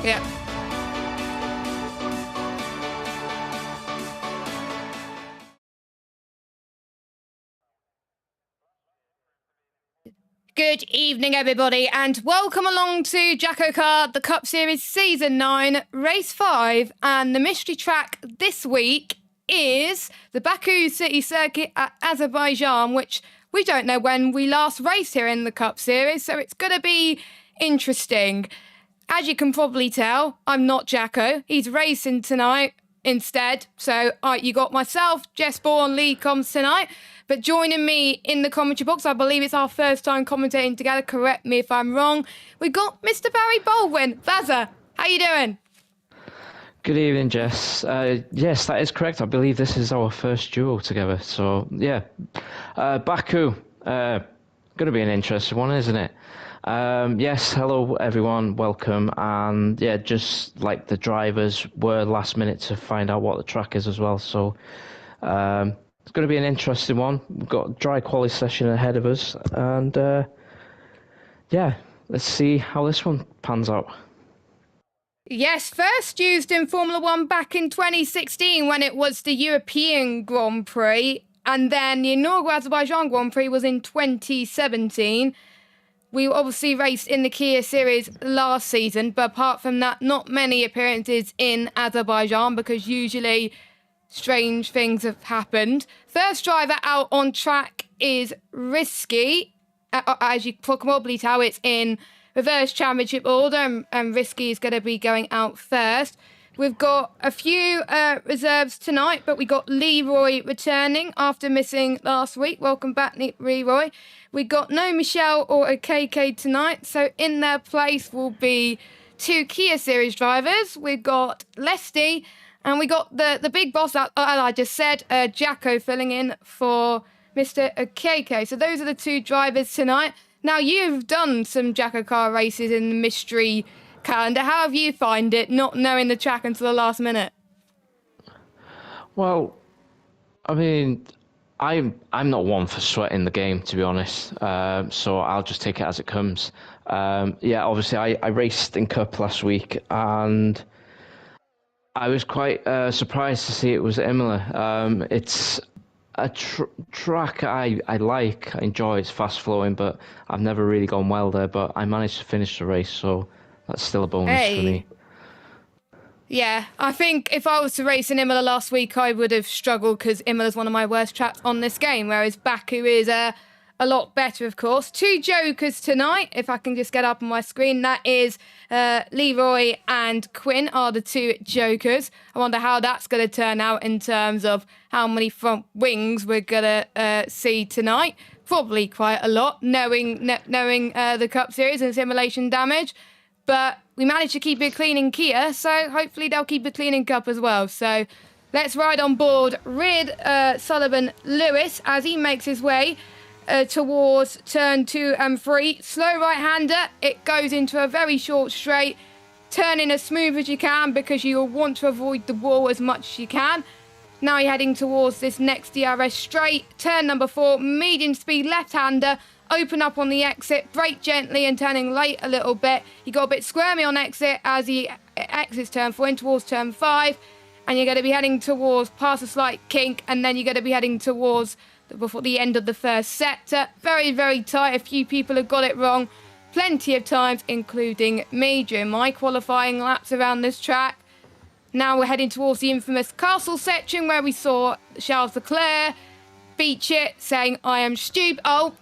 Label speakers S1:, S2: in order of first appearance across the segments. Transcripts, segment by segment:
S1: Yeah. Good evening, everybody, and welcome along to JACKOCAR, the Cup Series Season 9, Race 5, and the mystery track this week is the Baku City Circuit at Azerbaijan, which we don't know when we last raced here in the Cup Series, so it's going to be interesting. As you can probably tell, I'm not Jacko. He's racing tonight instead. So you got myself, Jess Bourne, lead comms tonight. But joining me in the commentary box, I believe it's our first time commentating together. Correct me if I'm wrong. We've got Mr. Barry Baldwin. Vazza, how you doing?
S2: Good evening, Jess. Yes, that is correct. I believe this is our first duo together. So, yeah. Baku, going to be an interesting one, isn't it? Yes, hello everyone, welcome, and yeah, just like the drivers were last minute to find out what the track is as well, so it's going to be an interesting one. We've got a dry quality session ahead of us, and yeah, let's see how this one pans out.
S1: Yes, first used in Formula One back in 2016 when it was the European Grand Prix, and then the inaugural Azerbaijan Grand Prix was in 2017. We obviously raced in the Kia Series last season, but apart from that, not many appearances in Azerbaijan because usually strange things have happened. First driver out on track is Risky. As you can probably tell, it's in reverse championship order, and Risky is going to be going out first. We've got a few reserves tonight, but we got Leroy returning after missing last week. Welcome back, Leroy. We got no Michelle or a KK tonight, so in their place will be two Kia Series drivers. We've got Lesty, and we got the big boss, I just said, Jacko filling in for Mr. KK. So those are the two drivers tonight. Now, you've done some JACKOCAR races in the mystery calendar. How have you find it not knowing the track until the last minute?
S2: Well, I mean, I'm not one for sweating the game, to be honest. So I'll just take it as it comes. Yeah, obviously I raced in Cup last week, and I was quite surprised to see it was Imola. It's a track I like, I enjoy. It's fast flowing, but I've never really gone well there. But I managed to finish the race, so that's still a bonus for me.
S1: Yeah, I think if I was to race in Imola last week, I would have struggled because Imola's one of my worst tracks on this game, whereas Baku is a lot better, of course. Two jokers tonight, if I can just get up on my screen. That is Leroy and Quinn are the two jokers. I wonder how that's going to turn out in terms of how many front wings we're going to see tonight. Probably quite a lot, knowing the Cup Series and simulation damage. But we managed to keep it clean in Kia, so hopefully they'll keep it clean in Cup as well. So let's ride on board Rid Sullivan Lewis as he makes his way towards turn 2 and 3. Slow right-hander, it goes into a very short straight. Turning as smooth as you can because you will want to avoid the wall as much as you can. Now you're heading towards this next DRS straight. Turn number 4, medium speed left-hander. Open up on the exit, brake gently and turning late a little bit. You got a bit squirmy on exit as he exits turn 4 in towards turn 5. And you're going to be heading towards past a slight kink, and then you're going to be heading towards before the end of the first sector. Very, very tight. A few people have got it wrong. Plenty of times, including me, during my qualifying laps around this track. Now we're heading towards the infamous castle section where we saw Charles Leclerc beach it, saying, I am stupid. Oh,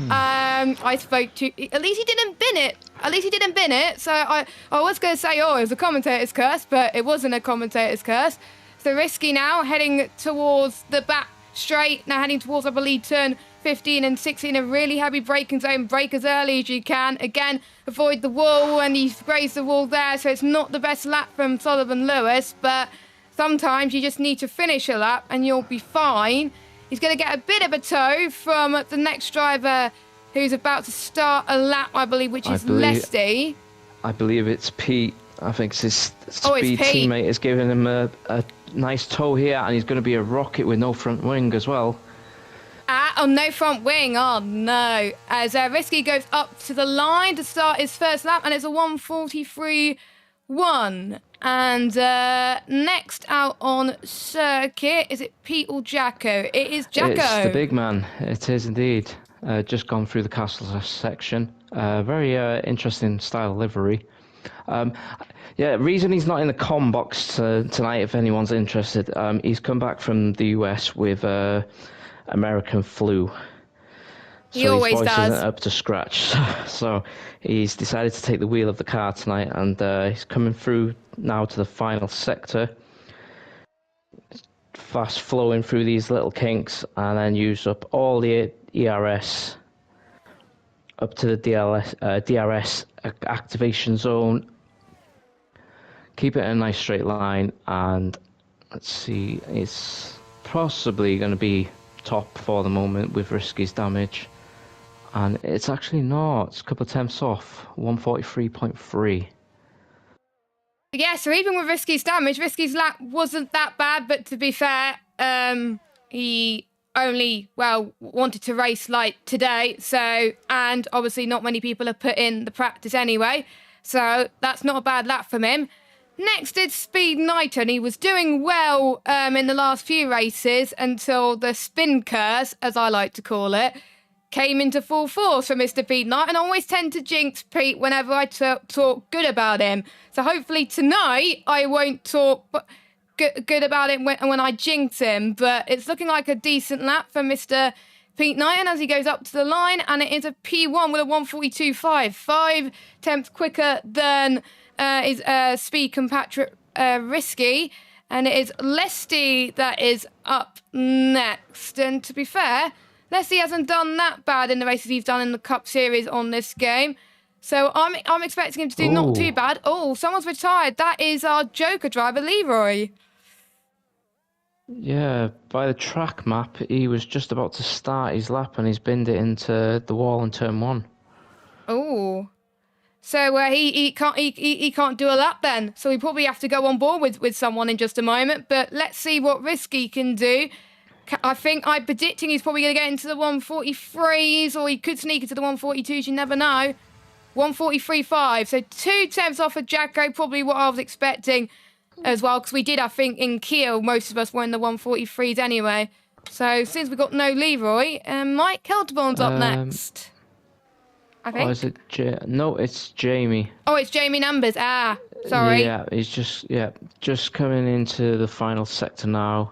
S1: I spoke to... At least he didn't bin it. At least he didn't bin it. So I was going to say, oh, it was a commentator's curse, but it wasn't a commentator's curse. So Risky now heading towards the back straight. Now heading towards, I believe, turn 15 and 16, a really heavy braking zone. Brake as early as you can. Again, avoid the wall, and he's grazed the wall there, so it's not the best lap from Sullivan Lewis, but sometimes you just need to finish a lap and you'll be fine. He's going to get a bit of a tow from the next driver who's about to start a lap, I believe, which is Lesty.
S2: I believe it's Pete. I think his speed teammate is giving him a nice tow here, and he's going to be a rocket with no front wing as well.
S1: Oh, no front wing. Oh, no. As Risky goes up to the line to start his first lap, and it's a 1:43.1. And next out on circuit, is it Pete or Jacko? It is Jacko.
S2: It's the big man. It is indeed. Just gone through the castle section. Very interesting style livery. Reason he's not in the comm box tonight, if anyone's interested, he's come back from the US with American flu. So
S1: he always
S2: his voice
S1: does.
S2: Isn't up to scratch. So he's decided to take the wheel of the car tonight, and he's coming through now to the final sector. Fast flowing through these little kinks, and then use up all the ERS up to the DRS activation zone. Keep it in a nice straight line, and let's see, it's possibly going to be top for the moment with Risky's damage, and it's actually not. It's a couple of tenths off, 1:43.3.
S1: Yeah, so even with Risky's damage, Risky's lap wasn't that bad, but to be fair, he only, wanted to race like today, so, and obviously not many people have put in the practice anyway, so that's not a bad lap from him. Next is Speed Knight, and he was doing well in the last few races until the spin curse, as I like to call it, came into full force for Mr. Pete Knight, and I always tend to jinx Pete whenever I talk good about him. So hopefully tonight I won't talk good about him when I jinx him, but it's looking like a decent lap for Mr. Pete Knight, and as he goes up to the line, and it is a P1 with a 1:42.5, 5 tenths quicker than his speed compatriot Risky, and it is Lesty that is up next. And to be fair, Lesty hasn't done that bad in the races he's done in the Cup Series on this game, so I'm expecting him to do not too bad. Oh, someone's retired. That is our Joker driver, Leroy.
S2: Yeah, by the track map, he was just about to start his lap, and he's binned it into the wall in turn 1.
S1: Oh. So he can't do a lap then. So we probably have to go on board with someone in just a moment. But let's see what Risky can do. I'm predicting he's probably going to get into the 1:43s, or he could sneak into the 1:42s. You never know. 1:43.5. So 2 tenths off of Jacko, probably what I was expecting as well. Because we did, I think, in Kiel, most of us were in the 1:43s anyway. So since we've got no Leroy, Mike Kelterborn's up next. I think.
S2: Oh, is it no, it's Jamie.
S1: Oh, it's Jamie Numbers. Ah, sorry.
S2: Yeah, he's just coming into the final sector now.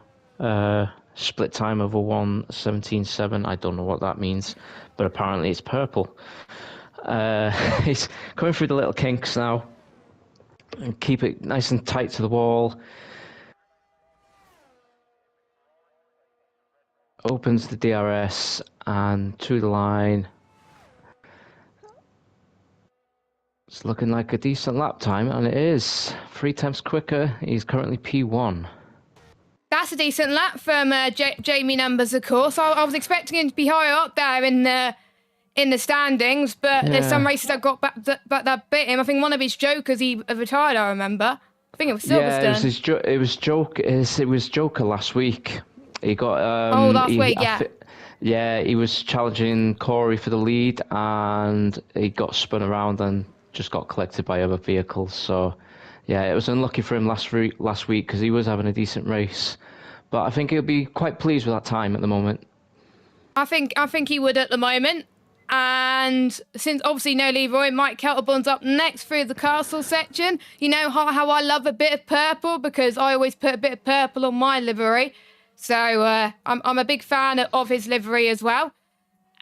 S2: Split time of a 1:17.7. I don't know what that means, but apparently it's purple. He's coming through the little kinks now. And keep it nice and tight to the wall. Opens the DRS and to the line. It's looking like a decent lap time, and it is 3 times quicker. He's currently P1.
S1: That's a decent lap from Jamie Numbers, of course. I was expecting him to be higher up there in the standings, but there's some races that got back that bit him. I think one of his jokers he retired. I remember. I think it was Silverstone.
S2: Yeah, it was Joker last week. He got
S1: last week, yeah.
S2: He was challenging Corey for the lead, and he got spun around and just got collected by other vehicles. So, yeah, it was unlucky for him last week because he was having a decent race. But I think he'll be quite pleased with that time at the moment.
S1: I think he would at the moment. And since obviously no Leroy, Mike Kelterbond's up next through the castle section. You know how I love a bit of purple because I always put a bit of purple on my livery. So I'm a big fan of his livery as well.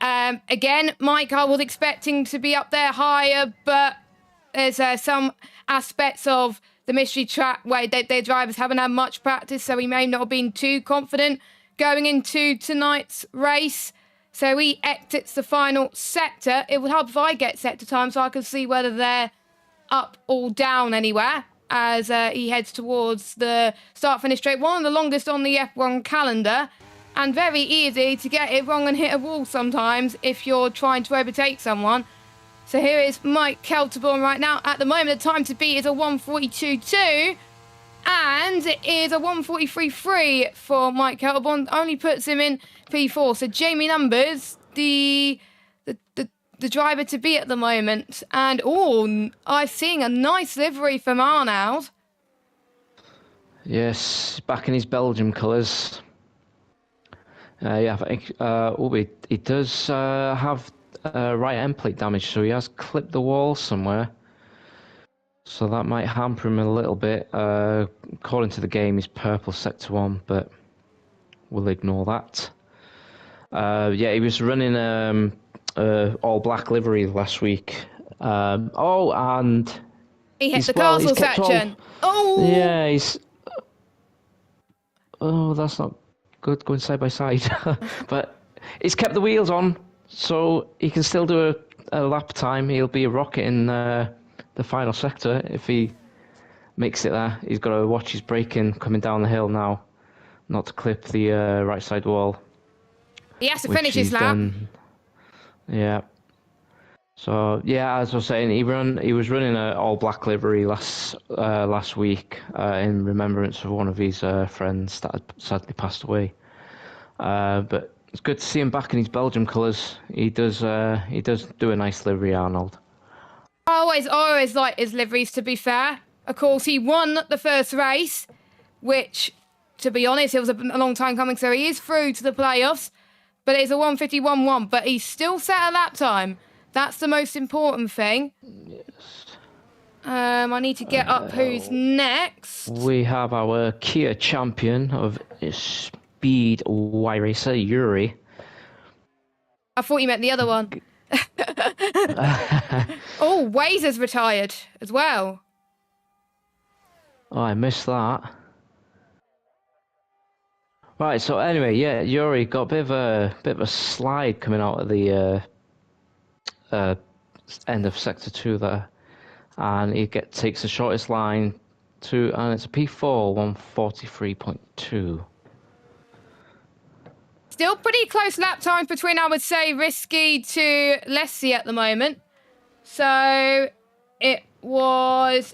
S1: Again, Mike, I was expecting to be up there higher, but there's some aspects of the mystery track where their drivers haven't had much practice, so he may not have been too confident going into tonight's race. So he exits the final sector. It would help if I get sector time so I can see whether they're up or down anywhere as he heads towards the start-finish straight. One of the longest on the F1 calendar and very easy to get it wrong and hit a wall sometimes if you're trying to overtake someone. So here is Mike Kelterbond right now. At the moment, the time to beat is a 1:42.2. And it is a 1:43.3 for Mike Kelterbond. Only puts him in P4. So Jamie Numbers, the driver to beat at the moment. And I'm seeing a nice livery from Arnold.
S2: Yes, back in his Belgium colours. Yeah, I think he does have right end plate damage, so he has clipped the wall somewhere. So that might hamper him a little bit. According to the game, he's purple sector 1, but we'll ignore that. Yeah, he was running all black livery last week. And
S1: he hit the castle section.
S2: Yeah, that's not good going side by side. But he's kept the wheels on, so he can still do a lap time. He'll be a rocket in the final sector if he makes it there. He's got to watch his braking coming down the hill now, not to clip the right side wall.
S1: He has to finish his lap.
S2: Yeah. So yeah, as I was saying, he was running an all black livery last week in remembrance of one of his friends that had sadly passed away. But it's good to see him back in his Belgium colours. He does do a nice livery, Arnold.
S1: I always like his liveries, to be fair. Of course, he won the first race, which, to be honest, it was a long time coming, so he is through to the playoffs. But it's a 1:51.1, but he's still set a lap time. That's the most important thing.
S2: Yes.
S1: I need to get up who's next.
S2: We have our Kia champion of Speed Y Racer, Yuri.
S1: I thought you meant the other one. Waze has retired as well.
S2: Oh, I missed that. Right, so anyway, yeah, Yuri got a bit of a slide coming out of the end of sector 2 there, and he takes the shortest line and it's a P4 1:43.2.
S1: Still pretty close lap times between, I would say, Risky to Lessie at the moment. So it was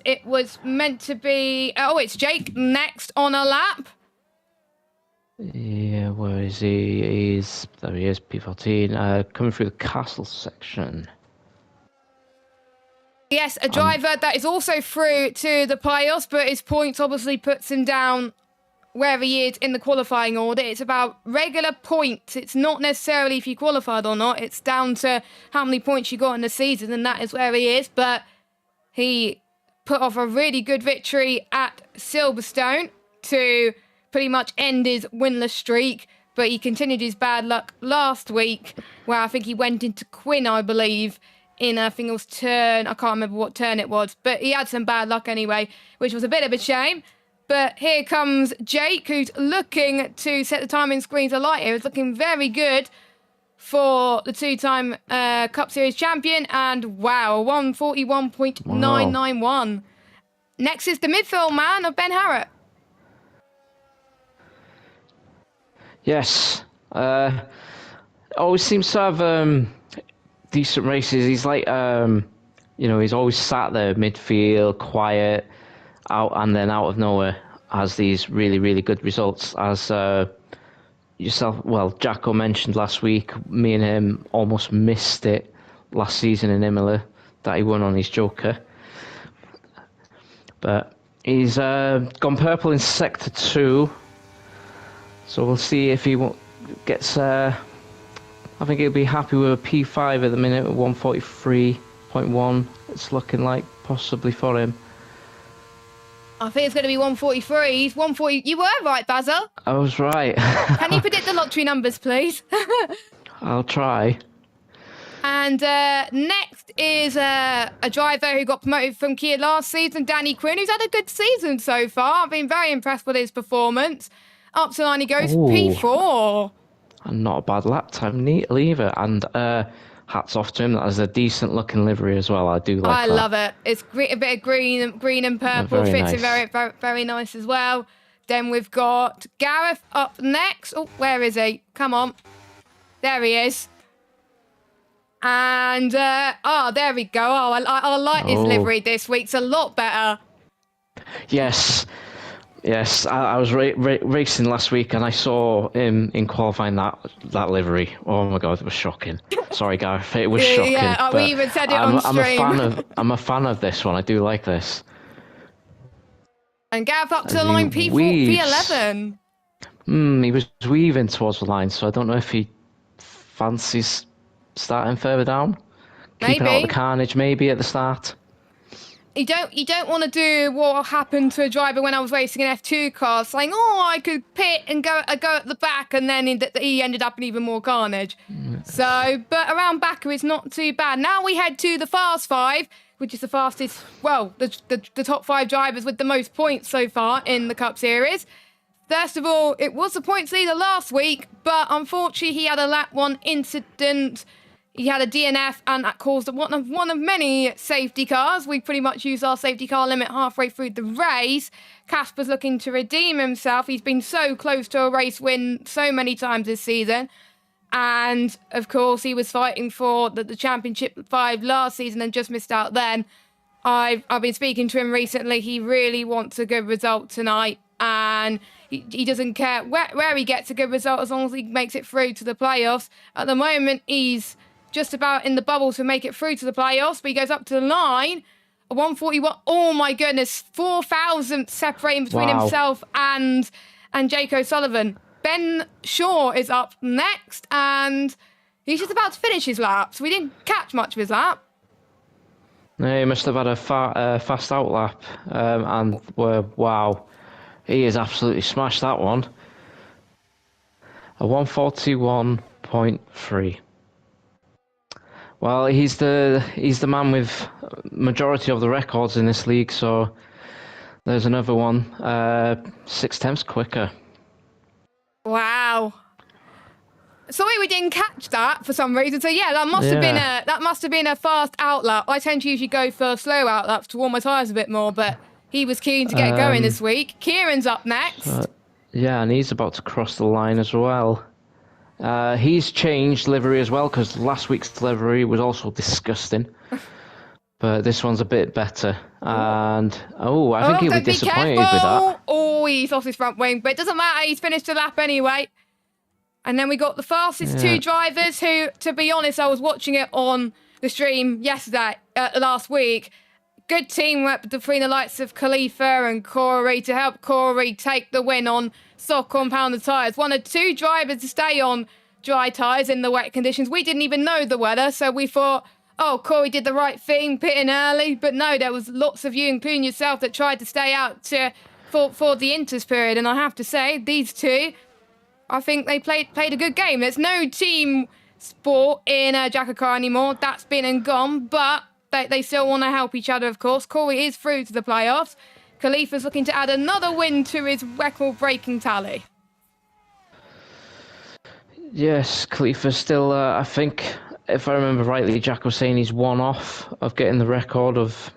S1: meant to be. It's Jake next on a lap.
S2: Yeah, where is he? There he is, P14, coming through the castle section.
S1: Yes, a driver that is also through to the playoffs, but his points obviously puts him down where he is in the qualifying order. It's about regular points. It's not necessarily if you qualified or not. It's down to how many points you got in the season, and that is where he is. But he put off a really good victory at Silverstone to pretty much end his winless streak, but he continued his bad luck last week, where I think he went into Quinn, I believe, in I think it was turn, I can't remember what turn it was, but he had some bad luck anyway, which was a bit of a shame. But here comes Jake, who's looking to set the timing screens alight here. It's looking very good. for the two-time Cup Series champion, and wow, 141.991. Next is the midfield man of Ben Harrop.
S2: Yes. Always seems to have decent races. He's like, he's always sat there midfield, quiet, out, and then out of nowhere has these really, really good results. As Jacko mentioned last week, me and him almost missed it last season in Imola that he won on his Joker. But he's gone purple in Sector 2. So we'll see if he gets... I think he'll be happy with a P5 at the minute, 143.1. It's looking like possibly for him.
S1: I think it's going to be 143. 140. You were right, Basil.
S2: I was right.
S1: Can you predict the lottery numbers, please?
S2: I'll try.
S1: And next is a driver who got promoted from Kia last season, Danny Quinn, who's had a good season so far. I've been very impressed with his performance. Up to line he goes,
S2: Ooh.
S1: P4.
S2: And not a bad lap time, neat either. And hats off to him. That is a decent looking livery as well. I do like that.
S1: I love it. It's a bit of green and purple.
S2: Very
S1: Fits
S2: nice.
S1: in very, very, very nice as well. Then we've got Gareth up next. Oh, where is he? Come on. There he is. And, there we go. Oh, I like his livery this week. It's a lot better.
S2: Yes. I was racing last week and I saw him in qualifying that livery. Oh my God, it was shocking. Sorry, Gareth, it was shocking.
S1: Yeah, we even said it on stream.
S2: I'm a fan of this one. I do like this.
S1: And Gareth up to the line, P11.
S2: He was weaving towards the line, so I don't know if he fancies starting further down. Keeping out the carnage maybe at the start.
S1: You don't want to do what happened to a driver when I was racing an F2 car, saying, I could pit and go at the back, and then he ended up in even more carnage. So, but around Baku it's not too bad. Now we head to the Fast 5, which is the fastest, the top 5 drivers with the most points so far in the Cup Series. First of all, it was the points leader last week, but unfortunately he had a lap 1 incident. He had a DNF, and that caused one of many safety cars. We pretty much used our safety car limit halfway through the race. Casper's looking to redeem himself. He's been so close to a race win so many times this season. And, of course, he was fighting for the Championship 5 last season and just missed out then. I've been speaking to him recently. He really wants a good result tonight. And he doesn't care where he gets a good result as long as he makes it through to the playoffs. At the moment, he's just about in the bubble to make it through to the playoffs, but he goes up to the line, 141. Oh my goodness, 4,000 separating between himself and Jake O'Sullivan. Ben Shaw is up next, and he's just about to finish his lap, so we didn't catch much of his lap.
S2: No, he must have had a fast out lap, and he has absolutely smashed that one. A 141.3. Well, he's the man with majority of the records in this league, so there's another one. 6/10 quicker.
S1: Wow. Sorry we didn't catch that for some reason. So yeah, that must have been a fast out lap. I tend to usually go for slow out laps to warm my tyres a bit more, but he was keen to get going this week. Kieran's up next.
S2: And he's about to cross the line as well. He's changed livery as well, because last week's livery was also disgusting. But this one's a bit better. And, I think he'll be disappointed with that.
S1: Oh, he's lost his front wing. But it doesn't matter. He's finished the lap anyway. And then we got the fastest 2 drivers who, to be honest, I was watching it on the stream last week. Good teamwork between the likes of Khalifa and Corey to help Corey take the win on soft compounded tyres. One of 2 drivers to stay on dry tyres in the wet conditions. We didn't even know the weather, so we thought, Corey did the right thing, pitting early. But no, there was lots of you, including yourself, that tried to stay out for the inters period. And I have to say, these 2, I think they played a good game. There's no team sport in JACKOCAR anymore. That's been and gone, but they still want to help each other, of course. Corey is through to the playoffs. Khalifa's looking to add another win to his record-breaking tally.
S2: Yes, Khalifa's still, I think, if I remember rightly, Jack was saying he's one off of getting the record of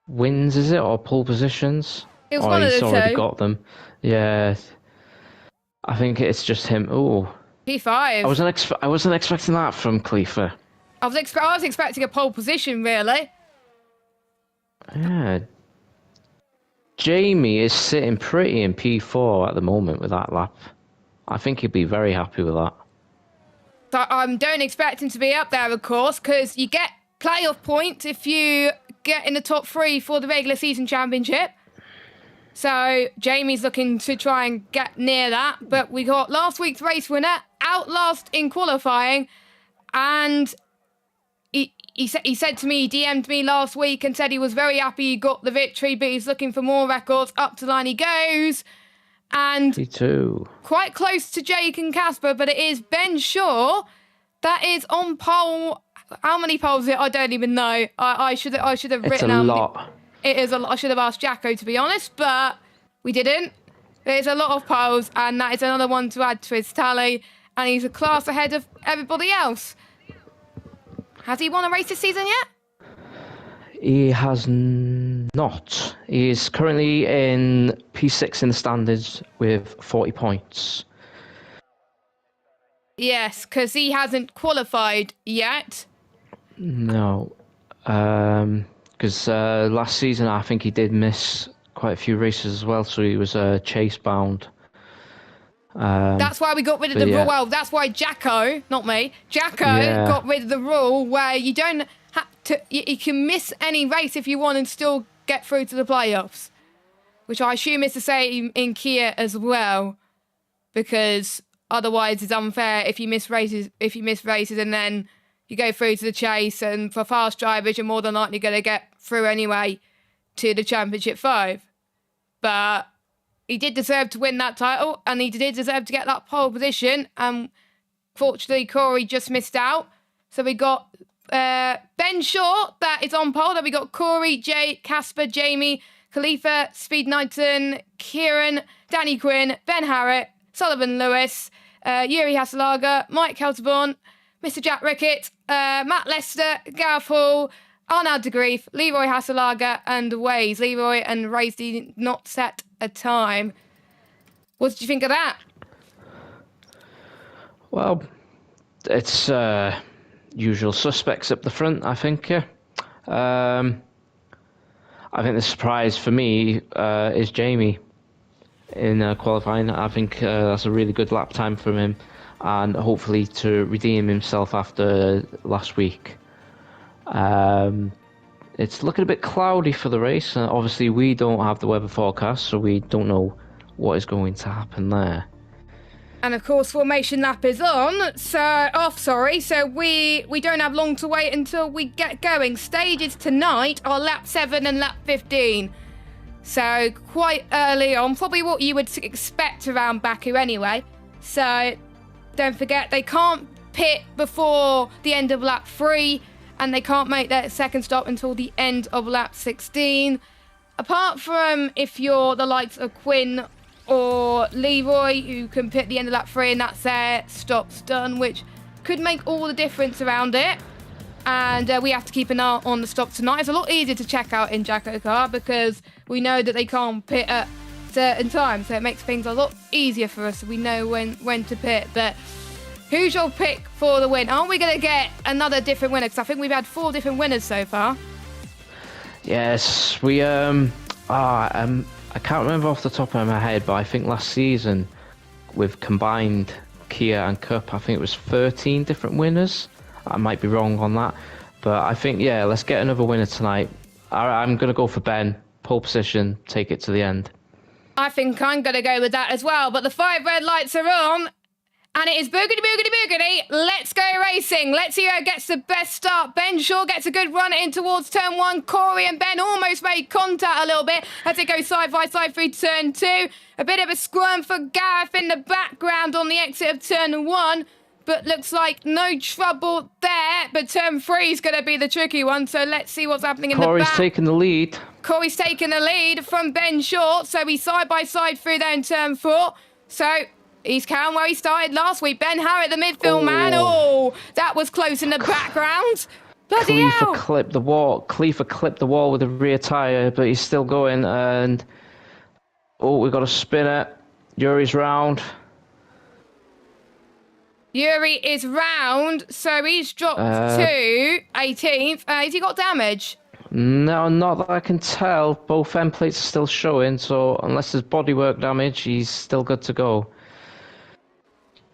S2: wins, is it, or pole positions?
S1: It was
S2: Or
S1: one of
S2: he's
S1: the
S2: already
S1: two.
S2: got them. Yeah, I think it's just him. Oh,
S1: P5.
S2: I wasn't expecting that from Khalifa.
S1: I was expecting a pole position, really.
S2: Yeah, Jamie is sitting pretty in P4 at the moment with that lap. I think he'd be very happy with that.
S1: So don't expect him to be up there, of course, because you get playoff points if you get in the top 3 for the regular season championship. So Jamie's looking to try and get near that. But we got last week's race winner, outlast in qualifying, and he said to me, he DM'd me last week and said he was very happy he got the victory, but he's looking for more records. Up to line he goes. And
S2: P2.
S1: Quite close to Jake and Casper, but it is Ben Shaw that is on pole. How many poles is it? I don't even know. I should have written
S2: It's a
S1: out.
S2: lot.
S1: It is a lot. I should have asked Jacko, to be honest, but we didn't. There's a lot of poles, and that is another one to add to his tally, and he's a class ahead of everybody else. Has he won a race this season yet?
S2: He has not. He is currently in P6 in the standards with 40 points.
S1: Yes, because he hasn't qualified yet.
S2: No. Because last season I think he did miss quite a few races as well, so he was chase bound.
S1: That's why we got rid of the rule. Well, that's why Jacko, not me, Jacko got rid of the rule where you don't have to. You can miss any race if you want and still get through to the playoffs, which I assume is the same in Kia as well, because otherwise it's unfair if you miss races. If you miss races and then you go through to the chase, and for fast drivers, you're more than likely going to get through anyway to the Championship 5. But he did deserve to win that title, and he did deserve to get that pole position. And fortunately, Corey just missed out. So we got Ben Shaw, that is on pole. Then we got Corey, Jay, Casper, Jamie, Khalifa, Speed Knighton, Kieran, Danny Quinn, Ben Harrett, Sullivan Lewis, Yuri Hasselager, Mike Kelterborn, Mr. Jack Rickett, Matt Lester, Gareth Hall, Arnaud de Grief, Leroy Hasselager, and Waze. Leroy and Waze did not set a time. What did you think of that?
S2: Well, it's usual suspects up the front, I think. Yeah. I think the surprise for me is Jamie in qualifying. I think that's a really good lap time from him, and hopefully to redeem himself after last week. It's looking a bit cloudy for the race. Obviously, we don't have the weather forecast, so we don't know what is going to happen there.
S1: And of course, formation lap is on. So we don't have long to wait until we get going. Stages tonight are lap 7 and lap 15. So quite early on, probably what you would expect around Baku anyway. So don't forget, they can't pit before the end of lap 3, and they can't make their second stop until the end of lap 16. Apart from if you're the likes of Quinn or Leroy, who can pit the end of lap 3 and that's their stops done, which could make all the difference around it. And we have to keep an eye on the stops tonight. It's a lot easier to check out in JACKOCAR because we know that they can't pit at certain times, so it makes things a lot easier for us. So we know when to pit. But who's your pick for the win? Aren't we going to get another different winner? Because I think we've had 4 different winners so far.
S2: Yes, we I can't remember off the top of my head, but I think last season with combined Kia and Cup, I think it was 13 different winners. I might be wrong on that, but I think, yeah, let's get another winner tonight. I'm going to go for Ben, pole position, take it to the end.
S1: I think I'm going to go with that as well, but the 5 red lights are on, and it is boogity, boogity, boogity. Let's go racing. Let's see who gets the best start. Ben Shaw gets a good run in towards turn 1. Corey and Ben almost made contact a little bit as they go side by side through turn 2. A bit of a squirm for Gareth in the background on the exit of turn 1. But looks like no trouble there. But turn 3 is going to be the tricky one. So let's see what's happening in the back.
S2: Corey's taking the lead.
S1: Corey's taking the lead from Ben Shaw. So he's side by side through there in turn 4. So He's carrying where he started last week. Ben Harritt, the midfield man. Oh, that was close in the background. Bloody hell.
S2: Khalifa clipped the wall with a rear tyre, but he's still going. And we've got a spinner. Yuri's round.
S1: Yuri is round, so he's dropped to 18th. Has he got damage?
S2: No, not that I can tell. Both end plates are still showing, so unless there's bodywork damage, he's still good to go.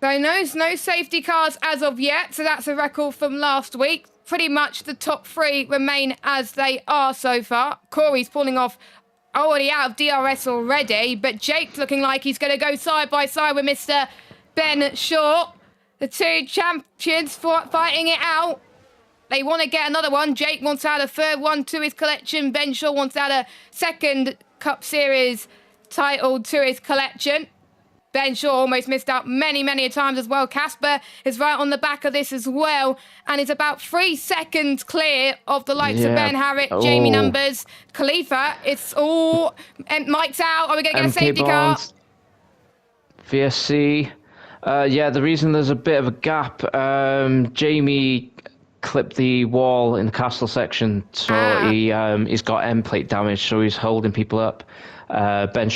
S1: So no safety cars as of yet, so that's a record from last week. Pretty much the top three remain as they are so far. Corey's pulling off already out of DRS already, but Jake's looking like he's going to go side by side with Mr. Ben Shaw. The two champions fighting it out. They want to get another one. Jake wants to add a third one to his collection. Ben Shaw wants to add a second Cup Series title to his collection. Ben Shaw almost missed out many times as well. Casper is right on the back of this as well and is about 3 seconds clear of the likes of Ben Harritt, Jamie Numbers, Khalifa. It's all... Mike's out. Are we going to get a safety car?
S2: VSC. Yeah, the reason there's a bit of a gap, Jamie clipped the wall in the castle section, so he's got end plate damage, so he's holding people up. Ben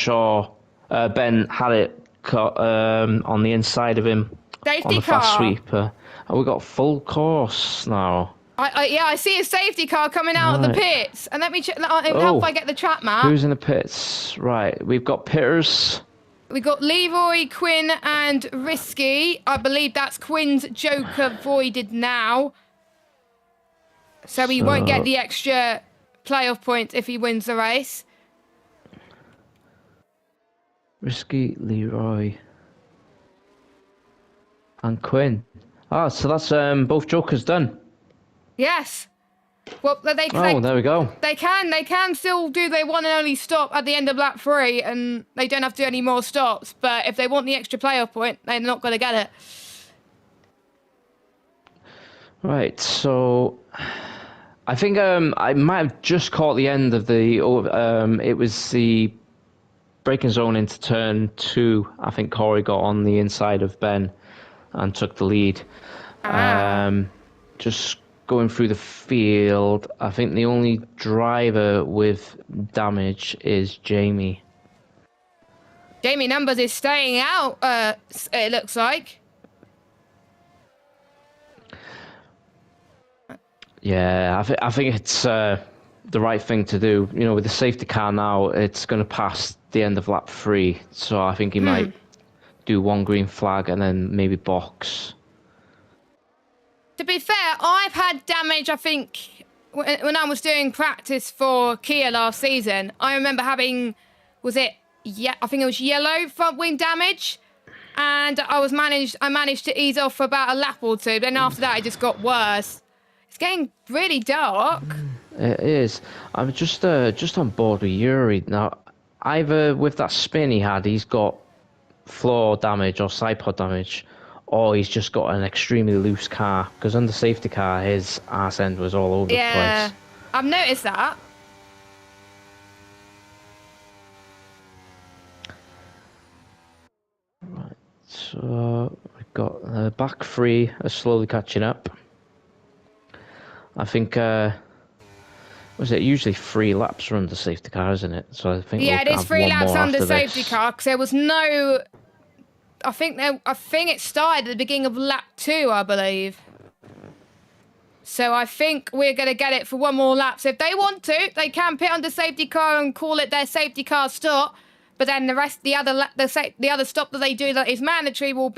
S2: had it cut on the inside of him
S1: safety
S2: on the
S1: car.
S2: fast sweeper. And we got full course now.
S1: I see a safety car coming out of the pits. And let me check. How if I get the track map?
S2: Who's in the pits? Right, we've got pitters.
S1: We've got Leroy, Quinn, and Risky. I believe that's Quinn's Joker voided now. So he won't get the extra playoff points if he wins the race.
S2: Risky, Leroy, and Quinn. So that's both Jokers done.
S1: Yes. Well, there we go. They can still do their one and only stop at the end of lap 3, and they don't have to do any more stops. But if they want the extra playoff point, they're not going to get it.
S2: Right. So, I think I might have just caught the end of the. It was the braking zone into turn 2. I think Corey got on the inside of Ben and took the lead. Just going through the field, I think the only driver with damage is Jamie.
S1: Jamie Numbers is staying out, it looks like.
S2: Yeah, I think it's the right thing to do. You know, with the safety car now, it's going to pass the end of lap 3. So I think he might do one green flag and then maybe box.
S1: To be fair, I've had damage, I think, when I was doing practice for Kia last season. I remember having, I think it was yellow front wing damage. And I managed to ease off for about a lap or two. Then after that, it just got worse. It's getting really dark.
S2: It is. I'm just on board with Yuri. Now, either with that spin he had, he's got floor damage or side pod damage, or he's just got an extremely loose car, because on the safety car, his arse end was all over the place.
S1: Yeah, I've noticed that.
S2: Right, so we've got back 3 are slowly catching up. I think, was it usually 3 laps around the safety car, isn't it? So I think
S1: it is 3 laps under safety car, because there was no... I think it started at the beginning of lap 2, I believe. So I think we're going to get it for one more lap. So if they want to, they can pit under safety car and call it their safety car stop. But then the other stop that they do that is mandatory will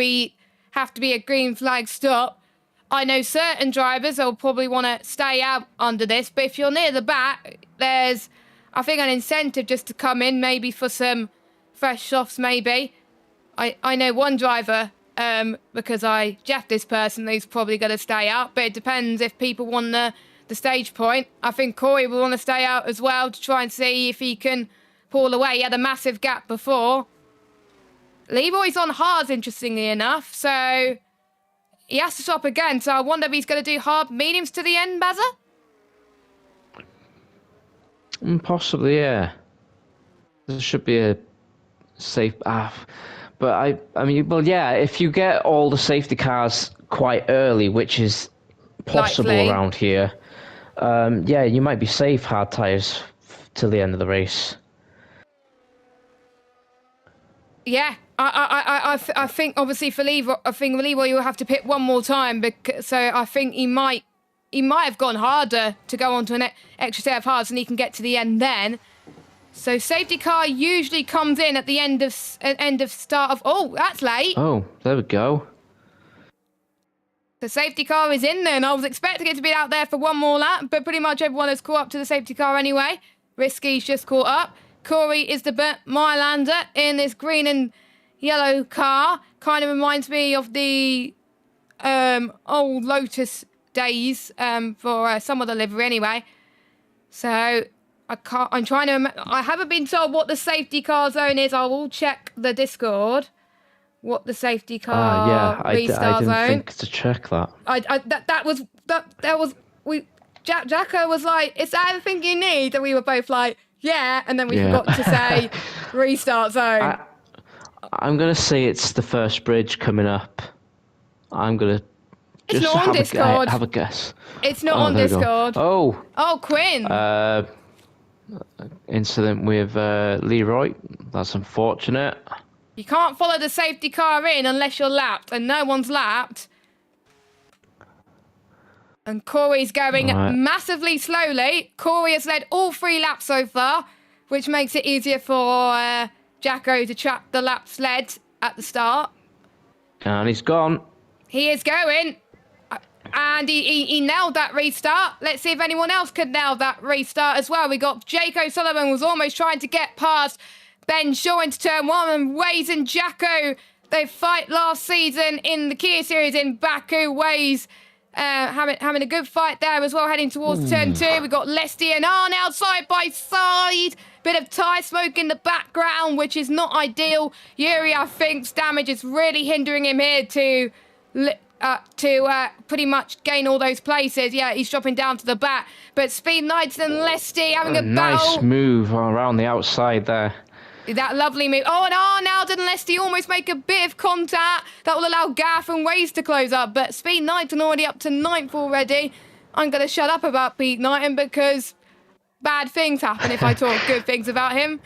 S1: have to be a green flag stop. I know certain drivers will probably want to stay out under this, but if you're near the back, there's, I think, an incentive just to come in, maybe for some fresh softs, maybe. I know one driver, because I jacked this person, who's probably going to stay out, but it depends if people want the stage point. I think Corey will want to stay out as well to try and see if he can pull away. He had a massive gap before. Leroy's on hards, interestingly enough, so he has to stop again. So I wonder if he's going to do hard mediums to the end, Bazza?
S2: Possibly, yeah. There should be a safe... But I mean, well, yeah, if you get all the safety cars quite early, which is possible
S1: Likely.
S2: around here, yeah, you might be safe hard tires till the end of the race.
S1: Yeah, I think obviously for Leroy, you'll have to pit one more time, because so I think he might have gone harder to go onto an extra set of hards, and he can get to the end then. So safety car usually comes in at the end of start of. Oh, that's late.
S2: Oh, there we go.
S1: The safety car is in there, and I was expecting it to be out there for one more lap, but pretty much everyone has caught up to the safety car anyway. Risky's just caught up. Corey is the Mylander in this green and yellow car. Kind of reminds me of the old Lotus days for some of the livery anyway. So I'm trying to remember. I haven't been told what the safety car zone is. I will check the Discord. What the safety car restart
S2: I
S1: zone.
S2: didn't think to check that.
S1: That was Jacko was like, "Is that everything you need?" And we were both like, "Yeah." And then we forgot to say restart zone.
S2: I'm gonna say it's the first bridge coming up. I'm gonna
S1: It's
S2: just
S1: not on Discord.
S2: have a guess.
S1: It's not on Discord.
S2: Oh,
S1: Quinn.
S2: incident with Leroy. That's unfortunate.
S1: You can't follow the safety car in unless you're lapped, and no one's lapped. And Corey's going massively slowly. Corey has led all 3 laps so far, which makes it easier for Jacko to track the laps led at the start.
S2: And he's gone.
S1: He is going. And he nailed that restart. Let's see if anyone else can nail that restart as well. We got Jake O'Sullivan was almost trying to get past Ben Shaw into turn 1, and Waze and Jacko, they fight last season in the Kia Series in Baku. Waze having a good fight there as well, heading towards turn 2. We got Lesty and Arnold side by side. Bit of tyre smoke in the background, which is not ideal. Yuri, I think's damage is really hindering him here to pretty much gain all those places. Yeah, he's dropping down to the back. But Speed Knights and Lesty having a battle.
S2: Nice move around the outside there.
S1: That lovely move. Oh, and Arnold and Lesty almost make a bit of contact. That will allow Gaff and Waze to close up. But Speed Knighton already up to 9th already. I'm going to shut up about Pete Knighton because bad things happen if I talk good things about him.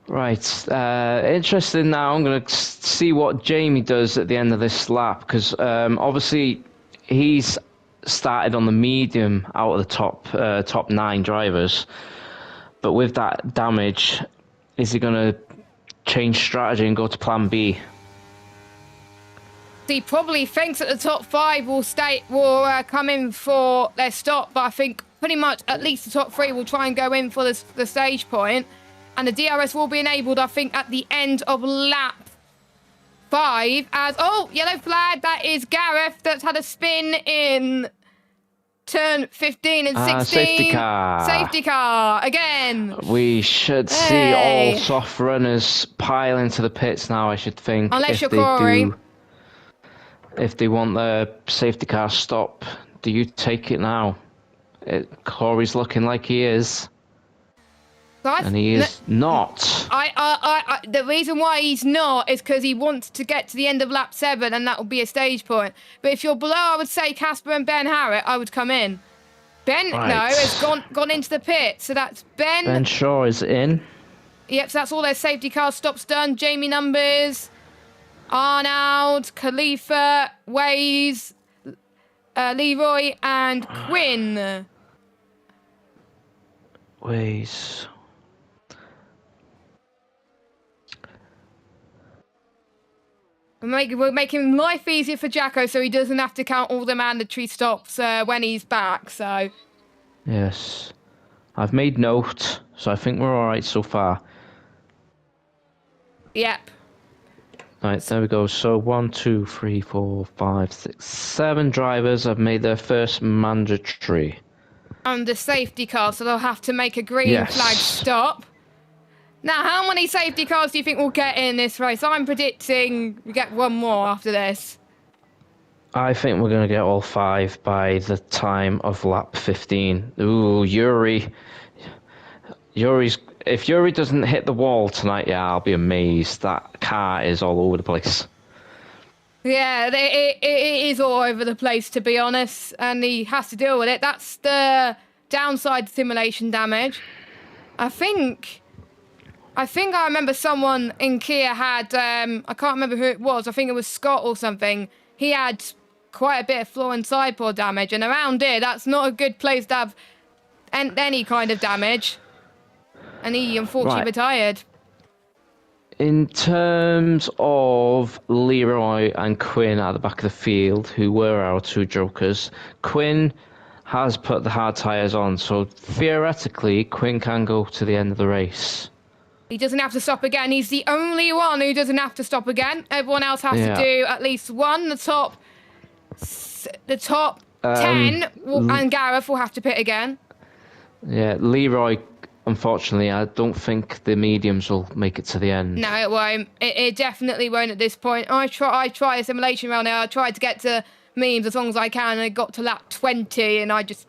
S2: Right. Interesting now. I'm going to see what Jamie does at the end of this lap, because obviously he's started on the medium out of the top 9 drivers. But with that damage, is he going to change strategy and go to plan B?
S1: He probably thinks that the top 5 will come in for their stop, but I think pretty much at least the top 3 will try and go in for the stage point. And the DRS will be enabled, I think, at the end of lap 5 as... Oh, yellow flag. That is Gareth that's had a spin in turn 15 and 16.
S2: Safety car.
S1: Safety car again.
S2: We should see all soft runners pile into the pits now, I should think.
S1: Unless you're Corey.
S2: If they want the safety car stop, do you take it now? Corey's looking like he is. And he is not.
S1: The reason why he's not is because he wants to get to the end of lap 7, and that will be a stage point. But if you're below, I would say Casper and Ben Harriet, I would come in. Ben, no, has gone into the pit. So that's Ben.
S2: Ben Shaw is in.
S1: Yep, so that's all their safety car stops done. Jamie Numbers, Arnold, Khalifa, Waze, Leroy, and Quinn.
S2: Waze.
S1: We're making life easier for Jacko so he doesn't have to count all the mandatory stops when he's back, so...
S2: Yes. I've made note, so I think we're alright so far.
S1: Yep.
S2: Right, there we go. So 1, 2, 3, 4, 5, 6, 7 drivers have made their first mandatory.
S1: And the safety car, so they'll have to make a green flag stop. Now, how many safety cars do you think we'll get in this race? I'm predicting we get one more after this.
S2: I think we're going to get all 5 by the time of lap 15. Ooh, Yuri's if Yuri doesn't hit the wall tonight, yeah, I'll be amazed. That car is all over the place.
S1: Yeah, it is all over the place, to be honest, and he has to deal with it. That's the downside simulation damage. I think I remember someone in Kia had, I can't remember who it was. I think it was Scott or something. He had quite a bit of floor and sideboard damage, and around here, that's not a good place to have any kind of damage. And he unfortunately retired.
S2: In terms of Leroy and Quinn at the back of the field, who were our two jokers, Quinn has put the hard tyres on, so theoretically, Quinn can go to the end of the race.
S1: He doesn't have to stop again. He's the only one who doesn't have to stop again. Everyone else has to do at least one. The top 10, and Gareth will have to pit again.
S2: Yeah, Leroy, unfortunately, I don't think the mediums will make it to the end.
S1: No, it won't. It definitely won't at this point. I try a simulation round there. I tried to get to mediums as long as I can, and I got to lap 20, and I just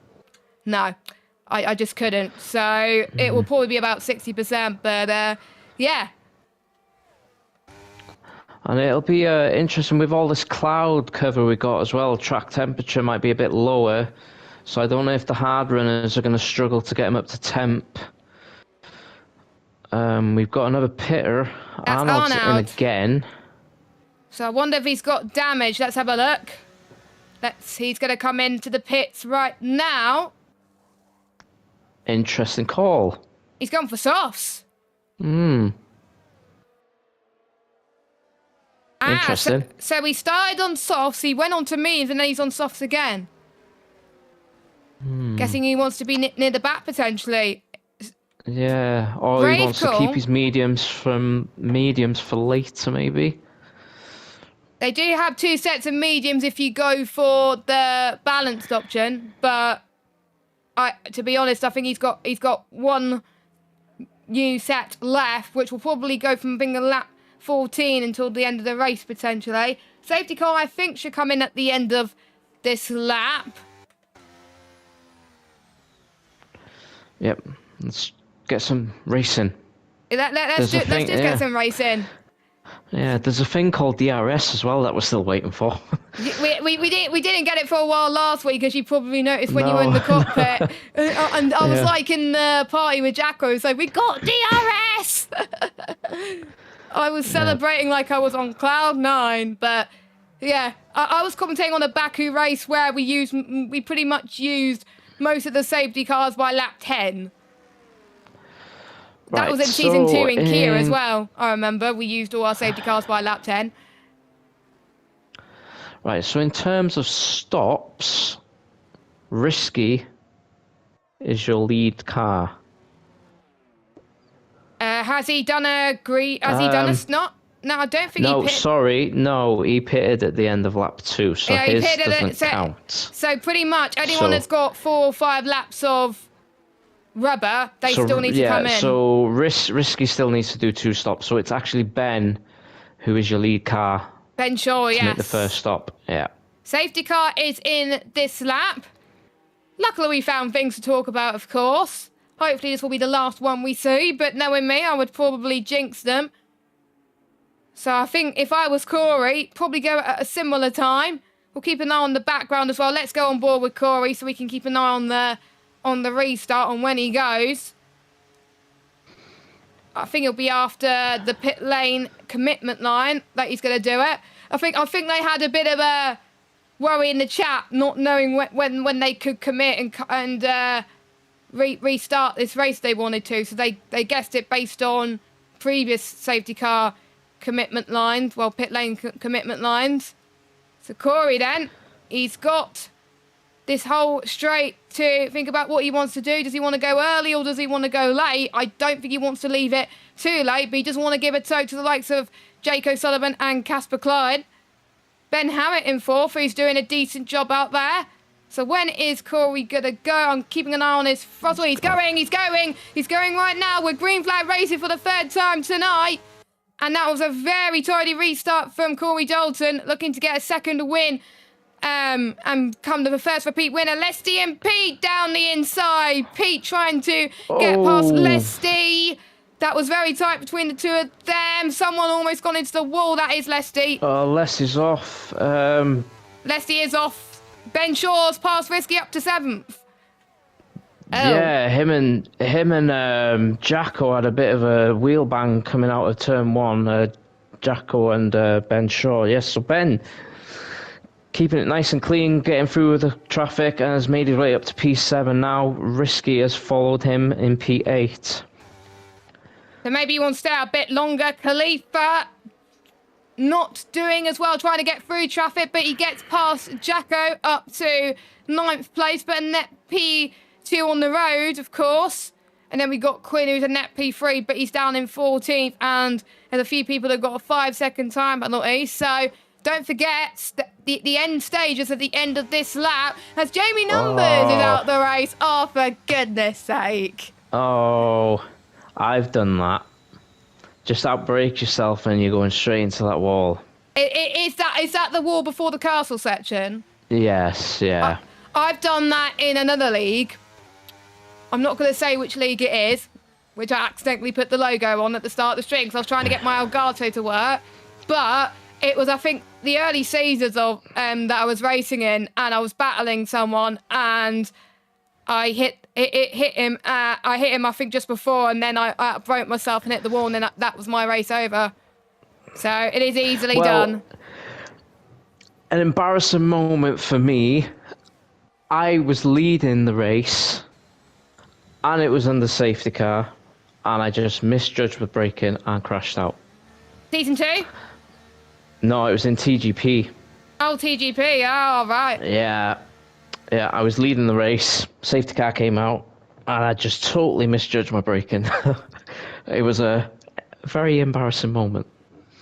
S1: couldn't. So it will probably be about 60%, but yeah.
S2: And it'll be interesting with all this cloud cover we got as well. Track temperature might be a bit lower, so I don't know if the hard runners are going to struggle to get them up to temp. We've got another pitter.
S1: That's
S2: Arnold's in again.
S1: So I wonder if he's got damage. Let's have a look. He's going to come into the pits right now.
S2: Interesting call.
S1: He's gone for softs.
S2: Interesting.
S1: So he started on softs, he went on to mediums, and then he's on softs again. Guessing he wants to be near the back potentially.
S2: Yeah, or he wants to keep his mediums for later, maybe.
S1: They do have two sets of mediums if you go for the balanced option, but to be honest, I think he's got one new set left, which will probably go from being a lap 14 until the end of the race potentially. Safety car, I think, should come in at the end of this lap.
S2: Yep, let's get some racing.
S1: Let's just get some racing.
S2: Yeah, there's a thing called DRS as well that we're still waiting for.
S1: we didn't get it for a while last week, as you probably noticed when you were in the cockpit. And I was like in the party with Jacko, so we got DRS! I was celebrating like I was on cloud 9, but yeah, I was commentating on a Baku race where we pretty much used most of the safety cars by lap 10. That was in season 2 in Kia as well. I remember we used all our safety cars by lap 10.
S2: Right, so in terms of stops, Risky is your lead car.
S1: Has he done a snot? No, I don't think he pitted.
S2: Sorry. No, he pitted at the end of lap 2, so his doesn't count.
S1: So pretty much anyone that's got 4 or 5 laps of rubber, they still need to come in.
S2: So Risky still needs to do 2 stops. So it's actually Ben who is your lead car.
S1: Ben Shaw, yes.
S2: To make the first stop, yeah.
S1: Safety car is in this lap. Luckily we found things to talk about, of course. Hopefully this will be the last one we see, but knowing me, I would probably jinx them. So I think if I was Corey, probably go at a similar time. We'll keep an eye on the background as well. Let's go on board with Corey so we can keep an eye on the restart, on when he goes. I think it'll be after the pit lane commitment line that he's going to do it. I think they had a bit of a worry in the chat, not knowing when they could commit and restart this race they wanted to. So they guessed it based on previous safety car commitment lines, pit lane commitment lines. So Corey then, he's got this whole straight to think about what he wants to do. Does he want to go early or does he want to go late? I don't think he wants to leave it too late, but he doesn't want to give a toe to the likes of Jake O'Sullivan and Casper Clyde. Ben Hammett in 4th, who's doing a decent job out there. So when is Corey going to go? I'm keeping an eye on his throttle. He's going right now. We're green flag racing for the 3rd time tonight. And that was a very tidy restart from Corey Dalton, looking to get a 2nd win And come to the first repeat winner, Lesty and Pete down the inside. Pete trying to get past Lesty. That was very tight between the two of them. Someone almost gone into the wall. That is Lesty.
S2: Lesty's off.
S1: Lesty is off. Ben Shaw's passed Risky up to 7th.
S2: Yeah, him and Jacko had a bit of a wheel bang coming out of turn 1. Jacko and Ben Shaw. Yes, so Ben keeping it nice and clean, getting through the traffic, and has made his way up to P7 now. Risky has followed him in P8.
S1: So maybe you want to stay out a bit longer. Khalifa not doing as well, trying to get through traffic, but he gets past Jacko up to 9th place, but a net P2 on the road, of course. And then we got Quinn, who's a net P3, but he's down in 14th, and there's a few people that got a 5-second time penalty. So don't forget the end stage is at the end of this lap, as Jamie Numbers is out the race. Oh, for goodness sake.
S2: Oh, I've done that. Just outbrake yourself and you're going straight into that wall.
S1: Is that the wall before the castle section?
S2: Yes, yeah.
S1: I've done that in another league. I'm not going to say which league it is, which I accidentally put the logo on at the start of the stream because I was trying to get my Elgato to work. But it was, I think, the early seasons of that I was racing in, and I was battling someone, and I hit him. I hit him, I think, just before, and then I broke myself and hit the wall, and then that was my race over. So it is easily done.
S2: An embarrassing moment for me. I was leading the race, and it was under safety car, and I just misjudged with braking and crashed out.
S1: Season 2?
S2: No, it was in TGP.
S1: Oh, TGP. Oh, right.
S2: Yeah, I was leading the race. Safety car came out, and I just totally misjudged my braking. It was a very embarrassing moment.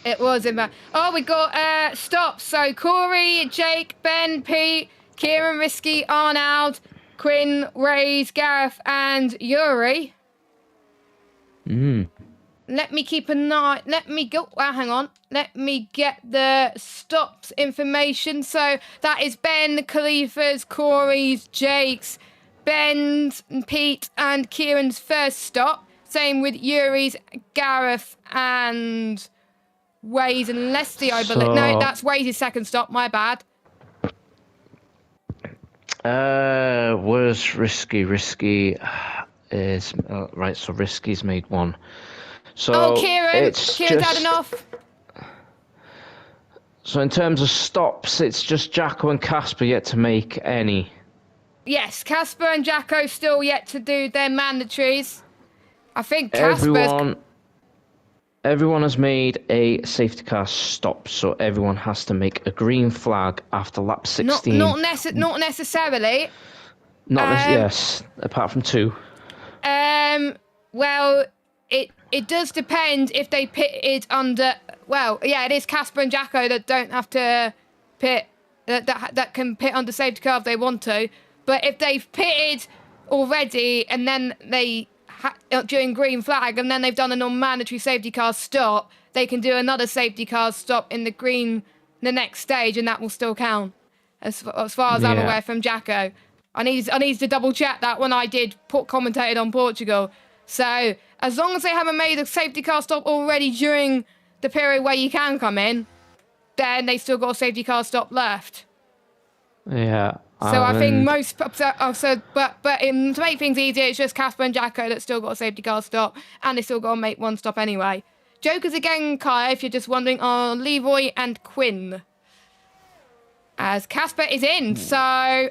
S1: It was embarrassing. Oh, we got stops. So Corey, Jake, Ben, Pete, Kieran, Risky, Arnold, Quinn, Rays, Gareth, and Yuri. Let me keep an eye. Let me go. Hang on. Let me get the stops information. So that is Ben, Khalifa's, Corey's, Jake's, Ben's, Pete, and Kieran's first stop. Same with Yuri's, Gareth, and Waze and Leslie, I believe. No, that's Waze's second stop. My bad.
S2: Where's Risky? Risky is right. So Risky's made one. So
S1: Kieran's had enough.
S2: So in terms of stops, it's just Jacko and Casper yet to make any.
S1: Yes, Casper and Jacko still yet to do their mandatories. I think Casper's...
S2: Everyone has made a safety car stop, so everyone has to make a green flag after lap 16.
S1: Not necessarily.
S2: Yes, apart from 2.
S1: Well, it does depend if they pitted under... Well, yeah, it is Casper and Jacko that don't have to pit... That can pit under safety car if they want to. But if they've pitted already and then they... during green flag, and then they've done a non-mandatory safety car stop, they can do another safety car stop in the next stage, and that will still count, as far as I'm aware from Jacko. I need to double check that when I did commentated on Portugal. So as long as they haven't made a safety car stop already during the period where you can come in, then they still got a safety car stop left.
S2: Yeah.
S1: So I think most... But to make things easier, it's just Casper and Jacko that still got a safety car stop, and they still got to make one stop anyway. Jokers again, Kai, if you're just wondering, are Leroy and Quinn. As Casper is in, so...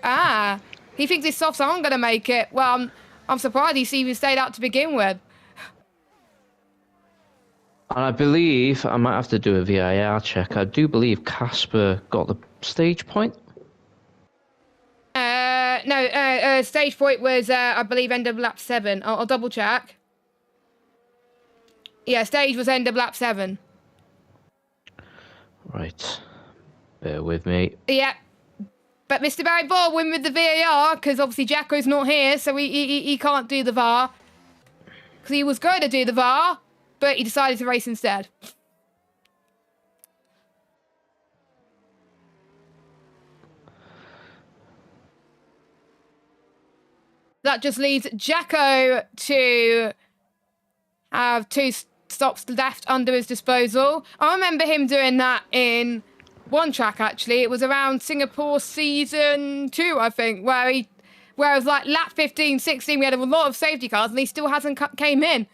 S1: he thinks his softs aren't going to make it. Well, I'm surprised he's even stayed out to begin with.
S2: And I believe, I might have to do a VIR check, I do believe Casper got the stage point.
S1: No, stage point was, I believe, end of lap 7. I'll double check. Yeah, stage was end of lap 7.
S2: Right. Bear with me.
S1: Yeah. But Mr. Barry Ball win with the VAR, because obviously Jacko's not here, so he can't do the VAR. Because he was going to do the VAR, but he decided to race instead. that just leaves Jacko to have 2 stops left under his disposal. I remember him doing that in one track, actually. It was around Singapore season 2, I think, where it was like lap 15, 16, we had a lot of safety cars, and he still hasn't came in.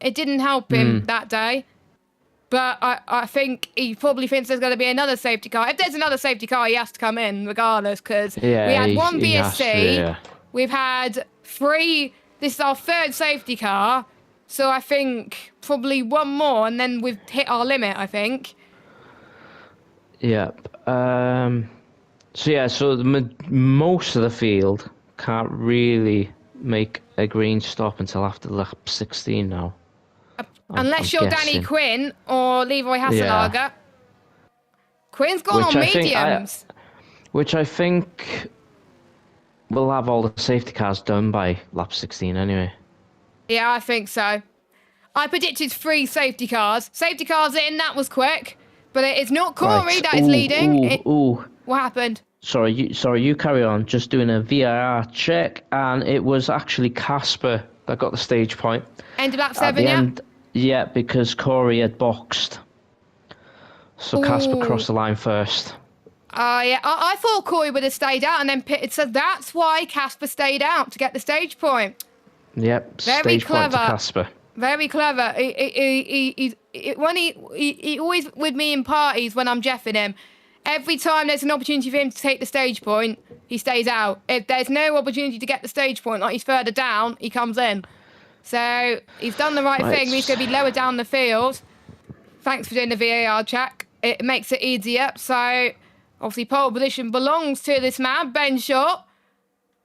S1: It didn't help him that day. But I think he probably thinks there's going to be another safety car. If there's another safety car, he has to come in regardless, because we had one BSC. We've had 3. This is our 3rd safety car. So I think probably one more, and then we've hit our limit, I think.
S2: Yep. So most of the field can't really make a green stop until after lap 16 now.
S1: Unless you're
S2: guessing.
S1: Danny Quinn or Leroy Hasselager. Yeah. Quinn's gone on mediums.
S2: Which I think we'll have all the safety cars done by lap 16 anyway.
S1: Yeah, I think so. I predicted 3 safety cars. Safety cars in, that was quick. But it's not Corey that is leading. What happened?
S2: Sorry, you carry on. Just doing a VAR check, and it was actually Casper that got the stage point.
S1: End of lap 7, yeah?
S2: Yeah, because Corey had boxed. So Casper crossed the line first.
S1: Yeah, I thought Corey would have stayed out and then pitted, so that's why Casper stayed out, to get the stage point.
S2: Yep,
S1: very
S2: stage
S1: clever.
S2: Point to Casper.
S1: Very clever. He always with me in parties when I'm jeffing him. Every time there's an opportunity for him to take the stage point, he stays out. If there's no opportunity to get the stage point, like he's further down, he comes in. So he's done the right thing. He's going to be lower down the field. Thanks for doing the VAR check. It makes it easier. So obviously pole position belongs to this man, Ben Shaw.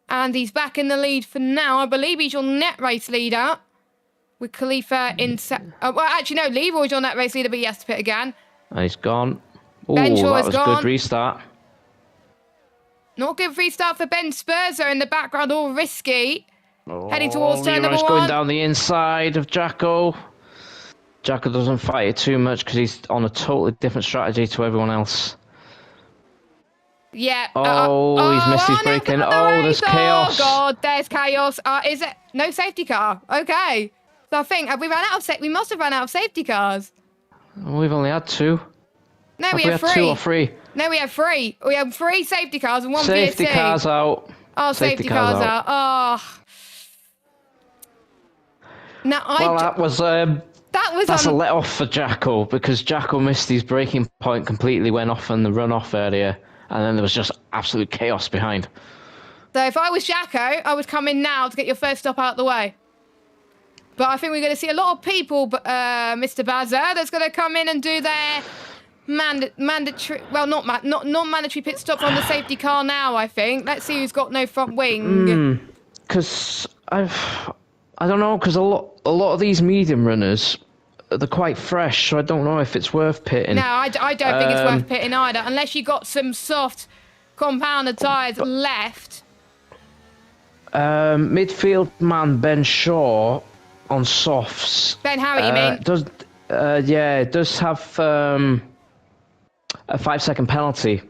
S1: And he's back in the lead for now. I believe he's your net race leader. With Khalifa in... well, actually, no, Leroy's your net race leader, but he has to pit again.
S2: And he's gone. Oh,
S1: Ben Shaw
S2: that was
S1: gone.
S2: a good restart.
S1: Not good restart for Ben Spurzer in the background, all risky. Heading towards turn number 1.
S2: Going down the inside of Jacko. Jacko doesn't fight it too much because he's on a totally different strategy to everyone else.
S1: Yeah.
S2: He's missed his braking. There's chaos.
S1: Oh, God, there's chaos. Is it... No safety car. Okay. So I think, have we run out of... We must have run out of safety cars.
S2: We've only had 2.
S1: No, we have 3.
S2: 2 or 3?
S1: No, we have 3. We have 3 safety cars and 1
S2: safety
S1: VSC.
S2: Cars out.
S1: Oh, safety cars out. Oh. Now, that's
S2: a let off for Jacko, because Jacko missed his braking point completely, went off in the runoff area, and then there was just absolute chaos behind.
S1: So if I was Jacko, I would come in now to get your first stop out of the way. But I think we're going to see a lot of people, Mr. Bazar, that's going to come in and do their mandatory, well, not non-mandatory pit stops on the safety car now, I think. Let's see who's got no front wing.
S2: Because I don't know, because a lot of these medium runners, they're quite fresh, so I don't know if it's worth pitting.
S1: No, I don't think it's worth pitting either, unless you got some soft compounded tyres left.
S2: Midfield man Ben Shaw on softs.
S1: Ben Harry, you mean?
S2: It does have a 5-second penalty.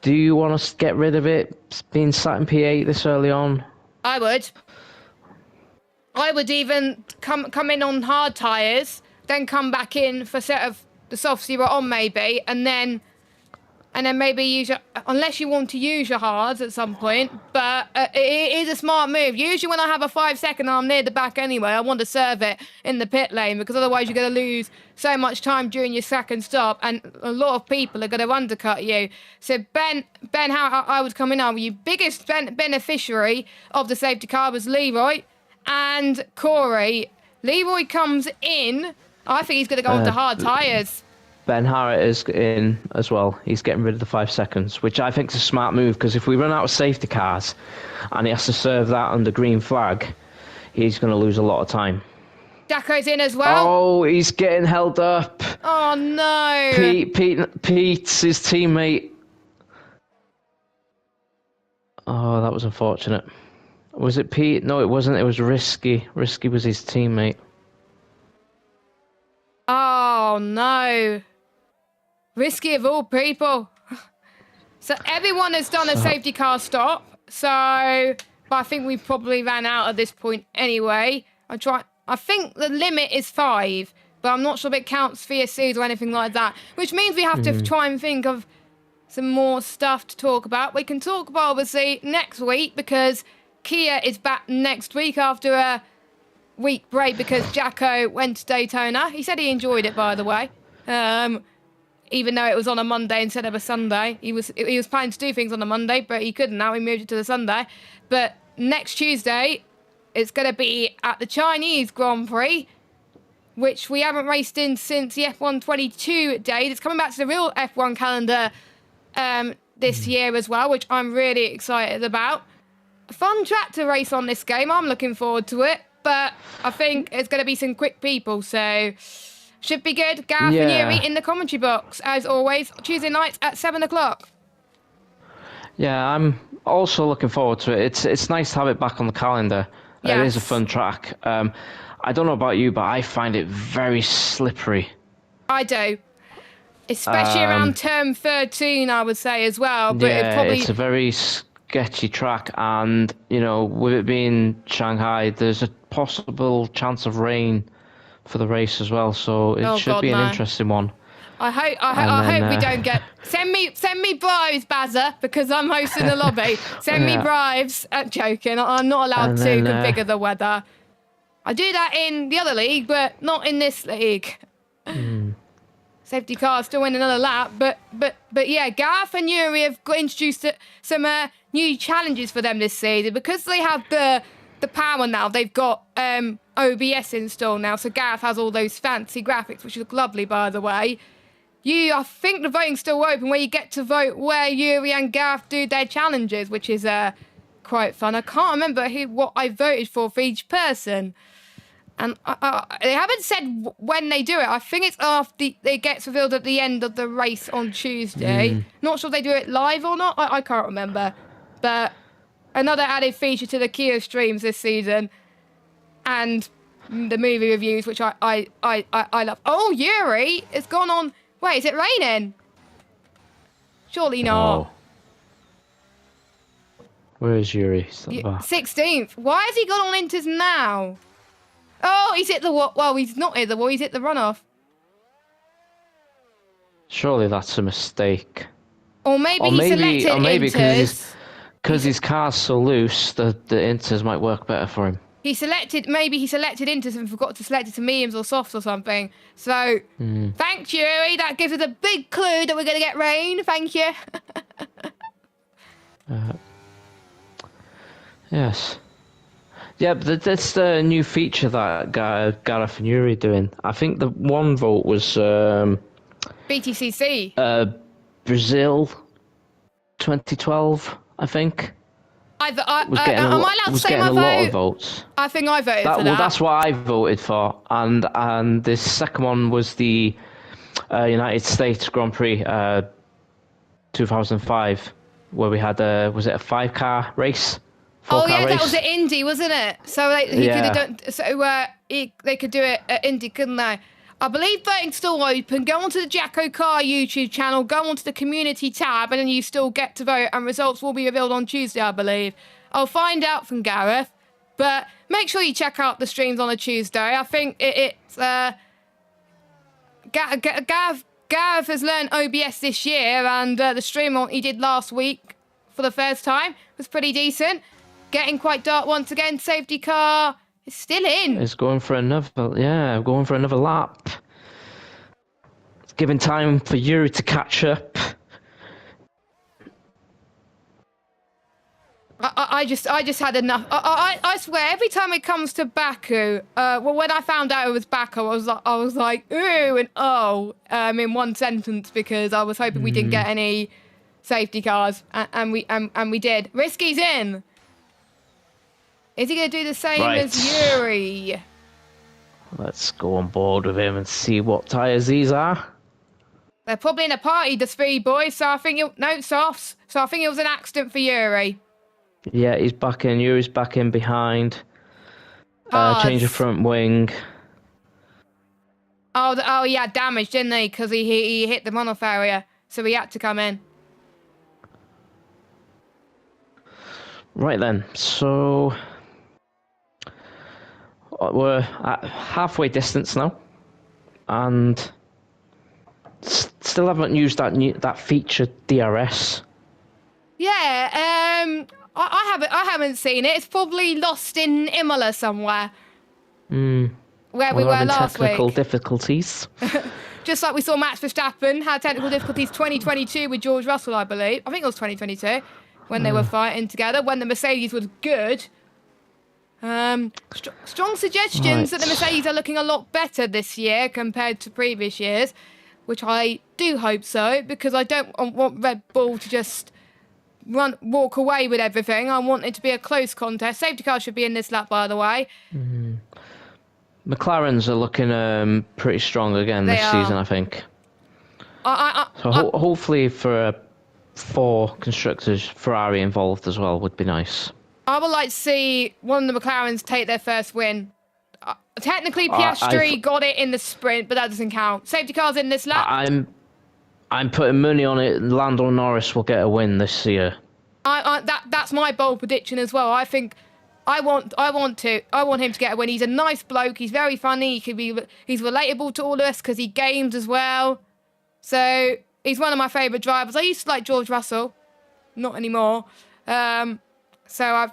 S2: Do you want us to get rid of it, being sat in P8 this early on?
S1: I would even come in on hard tyres, then come back in for set of the softs you were on maybe, and then maybe use your, unless you want to use your hards at some point, but it is a smart move. Usually when I have a 5-second and I'm near the back anyway, I want to serve it in the pit lane, because otherwise you're going to lose so much time during your second stop, and a lot of people are going to undercut you. So Ben, how I would come in now, your biggest beneficiary of the safety car was Leroy and Corey. Leroy comes in. I think he's going to go onto hard tyres.
S2: Ben Harrett is in as well. He's getting rid of the 5 seconds, which I think is a smart move, because if we run out of safety cars and he has to serve that under green flag, he's going to lose a lot of time.
S1: Jacko's in as well.
S2: Oh, he's getting held up.
S1: Oh, no.
S2: Pete's his teammate. Oh, that was unfortunate. Was it Pete? No, it wasn't. It was Risky. Risky was his teammate.
S1: Oh, no. Risky of all people. So everyone has done a safety car stop. So but I think we probably ran out at this point anyway. I think the limit is 5, but I'm not sure if it counts VSCs or anything like that, which means we have to try and think of some more stuff to talk about. We can talk about, obviously, next week, because Kia is back next week after a week break because Jacko went to Daytona. He said he enjoyed it, by the way. Even though it was on a Monday instead of a Sunday. He was planning to do things on a Monday, but he couldn't now. He moved it to the Sunday. But next Tuesday, it's going to be at the Chinese Grand Prix, which we haven't raced in since the F1 22 day. It's coming back to the real F1 calendar this year as well, which I'm really excited about. A fun track to race on this game. I'm looking forward to it. But I think it's going to be some quick people, so should be good. Gareth and Yuri in the commentary box, as always, Tuesday nights at 7 o'clock.
S2: Yeah, I'm also looking forward to it. It's nice to have it back on the calendar.
S1: Yes.
S2: It is a fun track. I don't know about you, but I find it very slippery.
S1: I do. Especially around turn 13, I would say, as well. But
S2: it's a very sketchy track, and, with it being Shanghai, there's a possible chance of rain for the race as well, so it should be an interesting one.
S1: I hope we don't get... Send me bribes, Bazza, because I'm hosting the lobby. Send me bribes. I'm joking. I'm not allowed to configure the weather. I do that in the other league, but not in this league. Safety car still in another lap, but yeah, Gareth and Yuri have got introduced some new challenges for them this season because they have the power now. They've got OBS installed now, so Gareth has all those fancy graphics, which look lovely, by the way. I think the voting's still open, where you get to vote where Yuri and Gareth do their challenges, which is quite fun. I can't remember what I voted for each person. And they haven't said when they do it. I think it's after it gets revealed at the end of the race on Tuesday. Not sure if they do it live or not. I can't remember. But another added feature to the Kia streams this season. And the movie reviews, which I love. Oh, Yuri! It's gone on... Wait, is it raining? Surely not.
S2: Oh. Where is Yuri?
S1: 16th. Why has he gone on Inters now? Oh, he's hit the wall. Well, he's not hit the wall. He's hit the runoff.
S2: Surely that's a mistake.
S1: Or maybe he selected Inters.
S2: Because his car's so loose, the Inters might work better for him.
S1: Maybe he selected Inters and forgot to select it to mediums or softs or something. So, thanks, Yuri. That gives us a big clue that we're going to get rain. Thank you.
S2: Yes. Yeah, but that's the new feature that Gareth and Yuri doing. I think the one vote was
S1: BTCC.
S2: Brazil 2012, I think.
S1: Am I allowed to say my vote?
S2: Was getting a lot of votes.
S1: I think I voted for that.
S2: Well, that's what I voted for. And the second one was the United States Grand Prix 2005, where we had was it a 5-car race?
S1: That was at Indy, wasn't it? So could have done. So they could do it at Indy, couldn't they? I believe voting's still open. Go onto the JACKOCAR YouTube channel, go onto the community tab, and then you still get to vote, and results will be revealed on Tuesday, I believe. I'll find out from Gareth, but make sure you check out the streams on a Tuesday. I think it's Gareth has learned OBS this year, and the stream he did last week for the first time was pretty decent. Getting quite dark once again. Safety car is still in.
S2: It's going for another lap. It's giving time for Yuri to catch up.
S1: I just had enough. I swear, every time it comes to Baku, when I found out it was Baku, I was like, ooh and oh, in one sentence, because I was hoping we didn't get any safety cars, and we did. Risky's in. Is he going to do the same as Yuri?
S2: Let's go on board with him and see what tyres these are.
S1: They're probably in a party, the speed boys, so I think softs. So I think it was an accident for Yuri.
S2: Yeah, he's back in. Yuri's back in behind. Change of front wing.
S1: Oh, yeah, damage, didn't he? Because he hit the runoff area, so he had to come in.
S2: Right then, so we're at halfway distance now, and still haven't used that feature DRS.
S1: Yeah, I haven't seen it. It's probably lost in Imola somewhere. Where we
S2: We're
S1: were
S2: having
S1: last
S2: technical
S1: week.
S2: difficulties.
S1: Just like we saw Max Verstappen had technical difficulties 2022 with George Russell, I believe. I think it was 2022 when they were fighting together, when the Mercedes was good. Strong suggestions that the Mercedes are looking a lot better this year compared to previous years, which I do hope so, because I don't want Red Bull to just walk away with everything. I want it to be a close contest. Safety car should be in this lap, by the way.
S2: McLarens are looking pretty strong again this season, I think. Hopefully for 4 constructors, Ferrari involved as well would be nice.
S1: I would like to see one of the McLarens take their first win. Technically, Piastri got it in the sprint, but that doesn't count. Safety car's in this lap.
S2: I'm putting money on it. Lando Norris will get a win this year.
S1: That's my bold prediction as well. I think I want him to get a win. He's a nice bloke. He's very funny. He's relatable to all of us because he games as well. So he's one of my favourite drivers. I used to like George Russell, not anymore. So I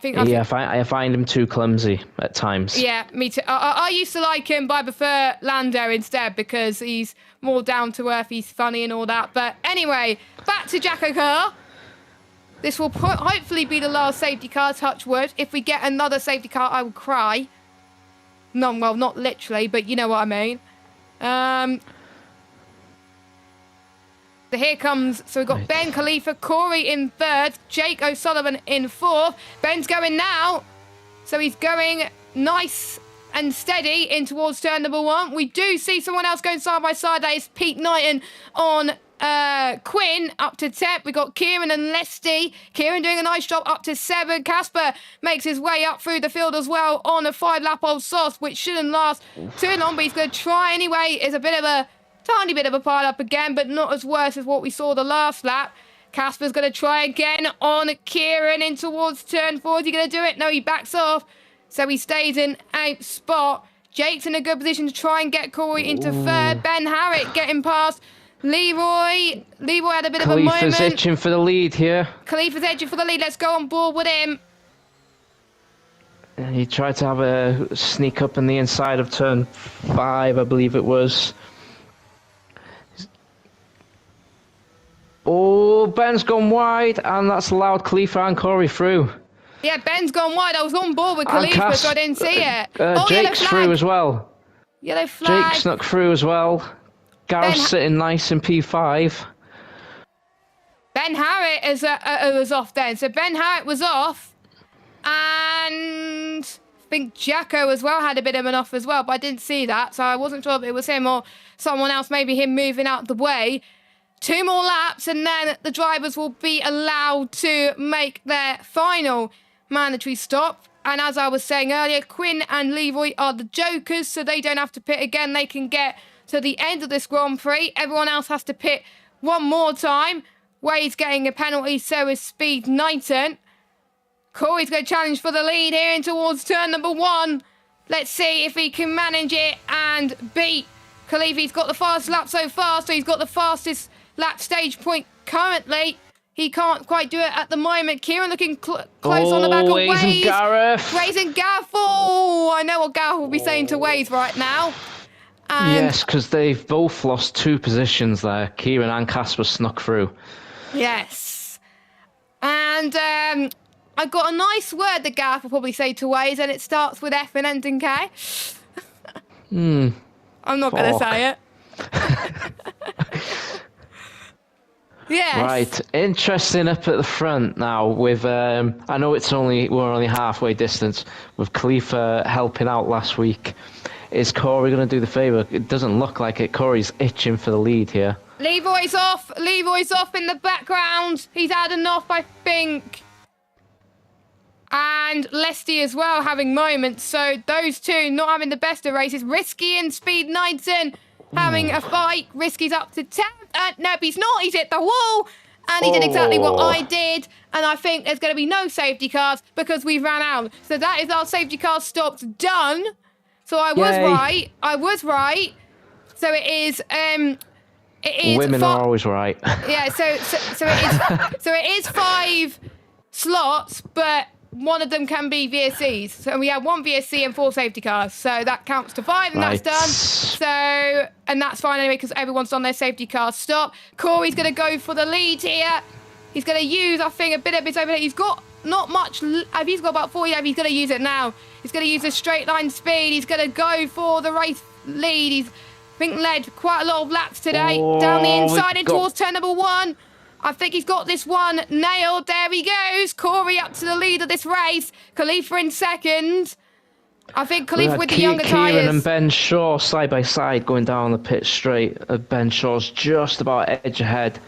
S2: find him too clumsy at times.
S1: Yeah, me too. I used to like him, but I prefer Lando instead because he's more down to earth. He's funny and all that. But anyway, back to JACKOCAR. This will hopefully be the last safety car, touch wood. If we get another safety car, I will cry. No, well, not literally, but you know what I mean. So here comes, so we've got Ben Khalifa, Corey in 3rd, Jake O'Sullivan in 4th. Ben's going now. So he's going nice and steady in towards turn number 1. We do see someone else going side by side. That is Pete Knighton on Quinn up to 10th. We got Kieran and Lesty. Kieran doing a nice job up to 7. Casper makes his way up through the field as well on a 5-lap old sauce, which shouldn't last too long, but he's going to try anyway. It's a bit of a tiny bit of a pile up again, but not as worse as what we saw the last lap. Casper's going to try again on Kieran in towards turn 4. Is he going to do it? No, he backs off. So he stays in 8th spot. Jake's in a good position to try and get Corey into 3rd. Ben Harriet getting past Leroy. Leroy had a bit of a moment.
S2: Khalifa's itching for the lead here.
S1: Khalifa's itching for the lead. Let's go on board with him.
S2: He tried to have a sneak up in the inside of turn 5, I believe it was. Oh, Ben's gone wide, and that's allowed Khalifa and Corey through.
S1: Yeah, Ben's gone wide. I was on board with Khalifa, so I didn't see it.
S2: Jake's through as well.
S1: Yellow flag.
S2: Jake snuck through as well. Gareth's sitting nice in P5.
S1: Ben Harriet was off then. So Ben Harriet was off, and I think Jacko as well had a bit of an off as well, but I didn't see that, so I wasn't sure if it was him or someone else, maybe him moving out the way. 2 more laps and then the drivers will be allowed to make their final mandatory stop. And as I was saying earlier, Quinn and Leroy are the jokers, so they don't have to pit again. They can get to the end of this Grand Prix. Everyone else has to pit one more time. Wade's getting a penalty, so is Speed Knighton. Corey's going to challenge for the lead here in towards turn number 1. Let's see if he can manage it and beat Khalifa. He's got the fastest lap so far, so he's got the fastest lap stage point currently. He can't quite do it at the moment. Kieran looking close on the back of Waze.
S2: And Gareth.
S1: Waze and Gareth. Oh, I know what Gareth will be saying to Waze right now. And
S2: yes, because they've both lost 2 positions there. Kieran and Casper snuck through.
S1: Yes. And I got a nice word that Gareth will probably say to Waze, and it starts with F and ends in K. I'm not going to say it. Yes.
S2: Right, interesting up at the front now with, I know we're only halfway distance with Khalifa helping out last week. Is Corey going to do the favour? It doesn't look like it. Corey's itching for the lead here.
S1: Leroy's off in the background. He's had enough, I think. And Lesty as well having moments. So those two not having the best of races. Risky and Speed Knighton having a fight. Risky's up to 10th. Nope, he's not. He's hit the wall. And he did exactly what I
S2: Oh.
S1: did. And I think there's going to be no safety cars because we've ran out. So that is our safety car stops done. So I was
S2: Yay.
S1: right. I was right. So it is.
S2: Women are always right.
S1: Yeah. So it is 5 slots, but one of them can be VSCs. So we have 1 VSC and 4 safety cars. So that counts to 5, and
S2: Right.
S1: that's done. So, and that's fine anyway because everyone's on their safety car stop. Corey's going to go for the lead here. He's going to use, I think, a bit of his overhead. He's got not much. He's got about 40. He's going to use it now. He's going to use a straight line speed. He's going to go for the race lead. He's, I think, led quite a lot of laps today. Down the inside in towards turn number 1. I think he's got this one nailed. There he goes. Corey up to the lead of this race. Khalifa in second. I think Khalifa with the younger tyres.
S2: Kieran and Ben Shaw side by side going down the pit straight. Ben Shaw's just about edge ahead.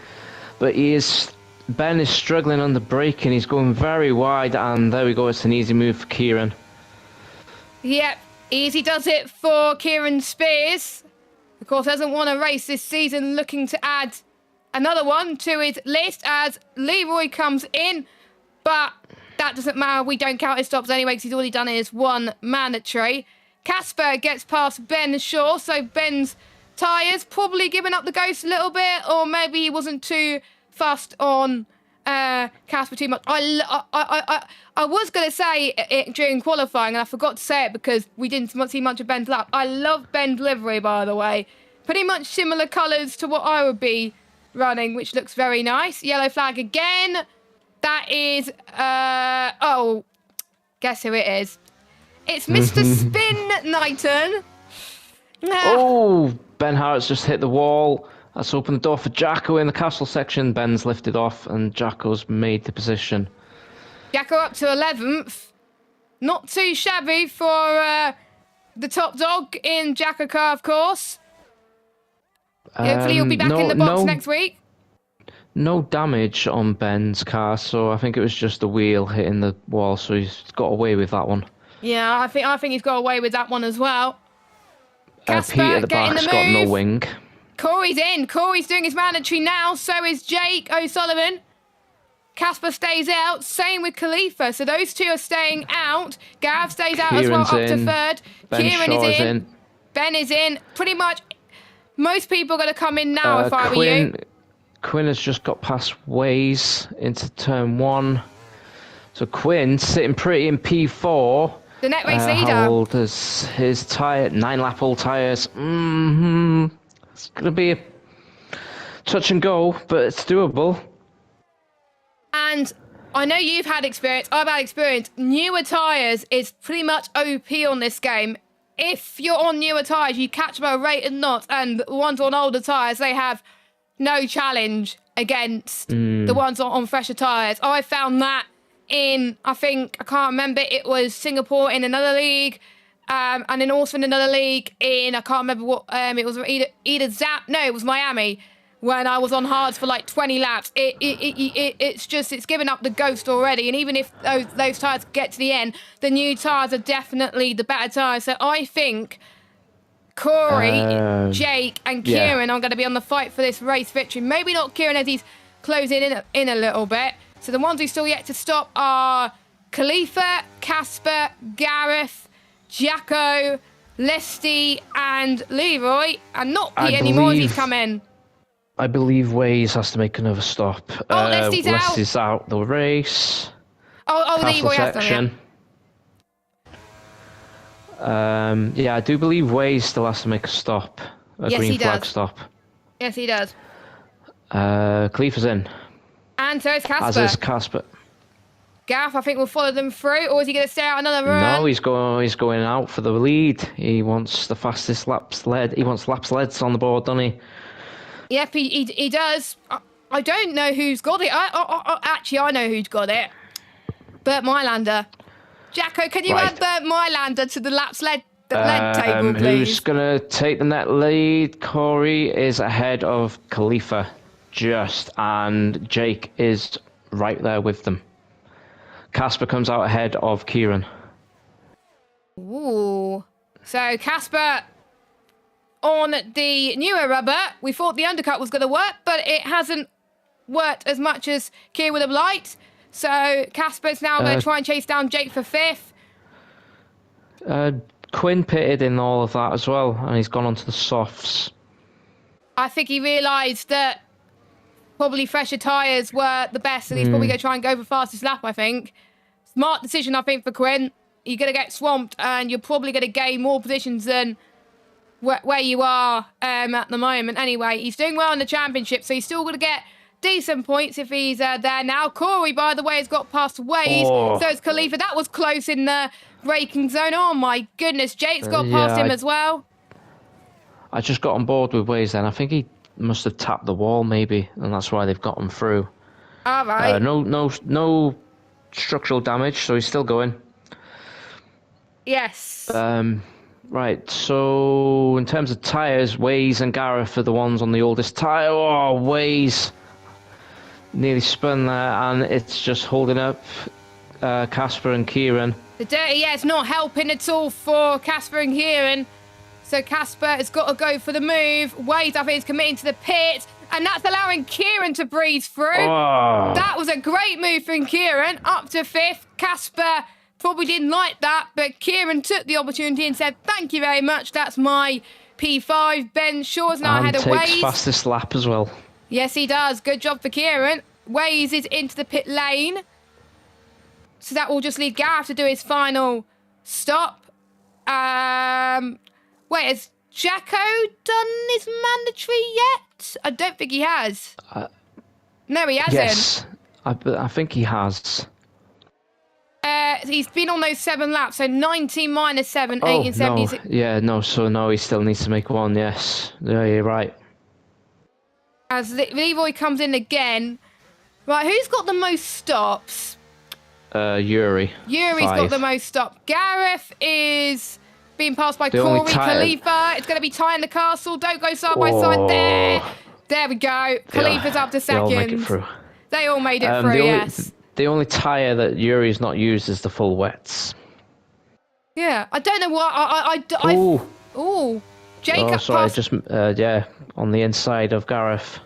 S2: But Ben is struggling under braking. He's going very wide. And there we go. It's an easy move for Kieran.
S1: Yep. Easy does it for Kieran Spears. Of course, doesn't want to race this season, looking to add another one to his list as Leroy comes in, but that doesn't matter. We don't count his stops anyway because he's already done his 1 mandatory. Casper gets past Ben Shaw, so Ben's tyres probably giving up the ghost a little bit, or maybe he wasn't too fussed on Casper too much. I was going to say it during qualifying, and I forgot to say it because we didn't see much of Ben's lap. I love Ben's livery, by the way. Pretty much similar colours to what I would be running, which looks very nice. Yellow flag again. That is, guess who it is? It's Mr. Spin Knighton.
S2: Oh, Ben Hart's just hit the wall. That's opened the door for Jacko in the castle section. Ben's lifted off and Jacko's made the position.
S1: Jacko up to 11th. Not too shabby for the top dog in JACKOCAR, of course. Hopefully he'll be back in the box next week.
S2: No damage on Ben's car, so I think it was just the wheel hitting the wall, so he's got away with that one.
S1: Yeah, I think he's got away with that one as well. Casper
S2: Pete at the back's got no wing.
S1: Corey's in. Corey's doing his mandatory now. So is Jake O'Sullivan. Casper stays out. Same with Khalifa. So those two are staying out. Gav stays out as well, up to 3rd. Kieran is in. Ben is in. Pretty much most people are going to come in now if I were you.
S2: Quinn has just got past Waze into turn 1. So Quinn sitting pretty in P4.
S1: The net race leader.
S2: How old is his tyre? 9-lap-old tyres. It's going to be a touch and go, but it's doable.
S1: And I know you've had experience. I've had experience. Newer tyres is pretty much OP on this game. If you're on newer tyres, you catch them at a rate and not. And the ones on older tyres, they have no challenge against the ones on fresher tyres. I found that in, I can't remember, it was Singapore in another league, and then also in another league in, I can't remember what, it was it was Miami, when I was on hards for like 20 laps. It's given up the ghost already, and even if those tyres get to the end, the new tyres are definitely the better tyres. So I think Corey, Jake, and Kieran are going to be on the fight for this race victory. Maybe not Kieran as he's closing in a little bit. So the ones who still yet to stop are Khalifa, Casper, Gareth, Jacko, Lesty, and Leroy, and not Pete anymore as he's come in.
S2: I believe Waze has to make another stop.
S1: Lesty's
S2: out the race.
S1: Leroy has done it.
S2: Yeah, I do believe Waze still has to make a stop. Green flag stop.
S1: Yes, he does.
S2: Khalifa's in.
S1: And so is Casper.
S2: As is Casper.
S1: Gaff, I think, will follow them through, or is he going to stay out another run?
S2: No, he's going out for the lead. He wants the fastest laps led. He wants laps leds on the board, doesn't he?
S1: Yep, he does. I don't know who's got it. Actually, I know who's got it. Bert Mylander. Jacko, can you add Bert Mylander to the laps led table, please?
S2: Who's going to take the net lead? Corey is ahead of Khalifa, and Jake is right there with them. Casper comes out ahead of Kieran.
S1: Ooh. So Casper on the newer rubber. We thought the undercut was going to work, but it hasn't worked as much as Kieran would have liked. So Casper's now going to try and chase down Jake for 5th.
S2: Quinn pitted in all of that as well, and he's gone onto the softs.
S1: I think he realised that probably fresher tyres were the best, and he's probably going to try and go for fastest lap, I think. Smart decision, I think, for Quinn. You're going to get swamped, and you're probably going to gain more positions than where you are at the moment. Anyway, he's doing well in the championship, so he's still going to get decent points if he's there now. Corey, by the way, has got past Waze. So it's Khalifa. That was close in the braking zone. Oh, my goodness. Jake's got past him as well.
S2: I just got on board with Waze then. I think he must have tapped the wall, maybe, and that's why they've got him through.
S1: All right.
S2: No structural damage, so he's still going.
S1: Yes.
S2: Right, so in terms of tyres, Waze and Gareth are the ones on the oldest tyre. Oh, Waze nearly spun there, and it's just holding up Casper and Kieran.
S1: The dirty air's not helping at all for Casper and Kieran. So Casper has got to go for the move. Waze, I think, is committing to the pit, and that's allowing Kieran to breeze through.
S2: Oh.
S1: That was a great move from Kieran, up to 5th. Casper probably didn't like that, but Kieran took the opportunity and said, thank you very much, that's my P5. Ben Shaw's now ahead of Waze.
S2: And takes fastest lap as well.
S1: Yes, he does. Good job for Kieran. Waze is into the pit lane. So that will just leave Gareth to do his final stop. Wait, has Jacko done his mandatory yet? I don't think he has. No, he hasn't.
S2: Yes, I think he has.
S1: He's been on those 7 laps, so 19 minus 7, 18, 76.
S2: No. Yeah, no, he still needs to make one, yes. Yeah, you're right.
S1: As Leroy comes in again. Right, who's got the most stops?
S2: Yuri.
S1: Yuri's
S2: 5.
S1: got the most stops. Gareth is being passed by Corey. Khalifa, it's going to be tying the castle. Don't go side by side. There we go. Khalifa's up to 2nd.
S2: They all make it through.
S1: They all made it through, yes.
S2: The only tyre that Yuri's not used is the full wets.
S1: Yeah, I don't know what Oh, Jacob.
S2: Oh, sorry, just on the inside of Gareth.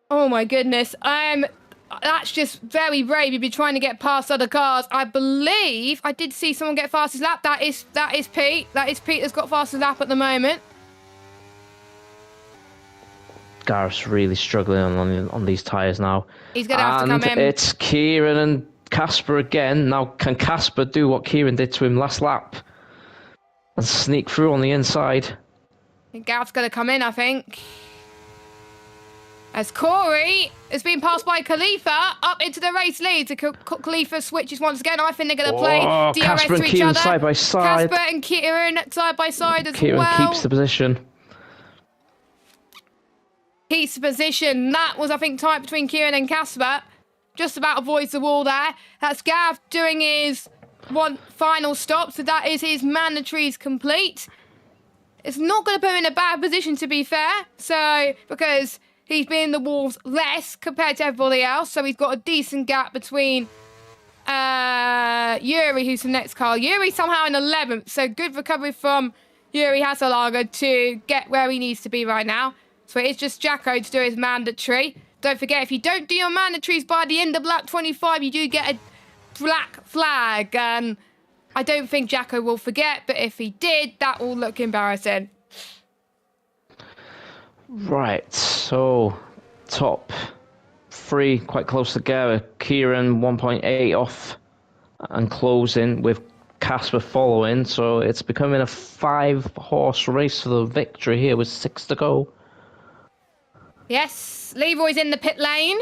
S1: Oh my goodness. That's just very brave. You'd be trying to get past other cars. I believe I did see someone get fastest lap. That is Pete. That is Pete that's got fastest lap at the moment.
S2: Gareth's really struggling on these tyres now.
S1: He's going to have to come in.
S2: It's Kieran and Casper again. Now, can Casper do what Kieran did to him last lap? And sneak through on the inside?
S1: I think Gareth's going to come in, I think. As Corey has been passed by Khalifa up into the race lead. So Khalifa switches once again. I think they're going to play DRS
S2: Casper and
S1: to each
S2: Kieran
S1: other.
S2: side by side.
S1: Casper and Kieran side by side as
S2: Kieran
S1: well.
S2: keeps the position.
S1: Keeps the position. That was, I think, tight between Kieran and Casper. Just about avoids the wall there. That's Gav doing his one final stop. So that is his mandatories complete. It's not going to put him in a bad position, to be fair. So, because he's been in the walls less compared to everybody else. So he's got a decent gap between Yuri, who's the next car. Yuri somehow in 11th. So good recovery from Yuri Hasalaga to get where he needs to be right now. So it's just Jacko to do his mandatory. Don't forget, if you don't do your mandatories by the end of lap 25, you do get a black flag. And I don't think Jacko will forget, but if he did, that will look embarrassing.
S2: Right, so top 3 quite close together. Kieran 1.8 off and closing with Casper following. So it's becoming a 5-horse race for the victory here with 6 to go.
S1: Yes, Leroy's in the pit lane.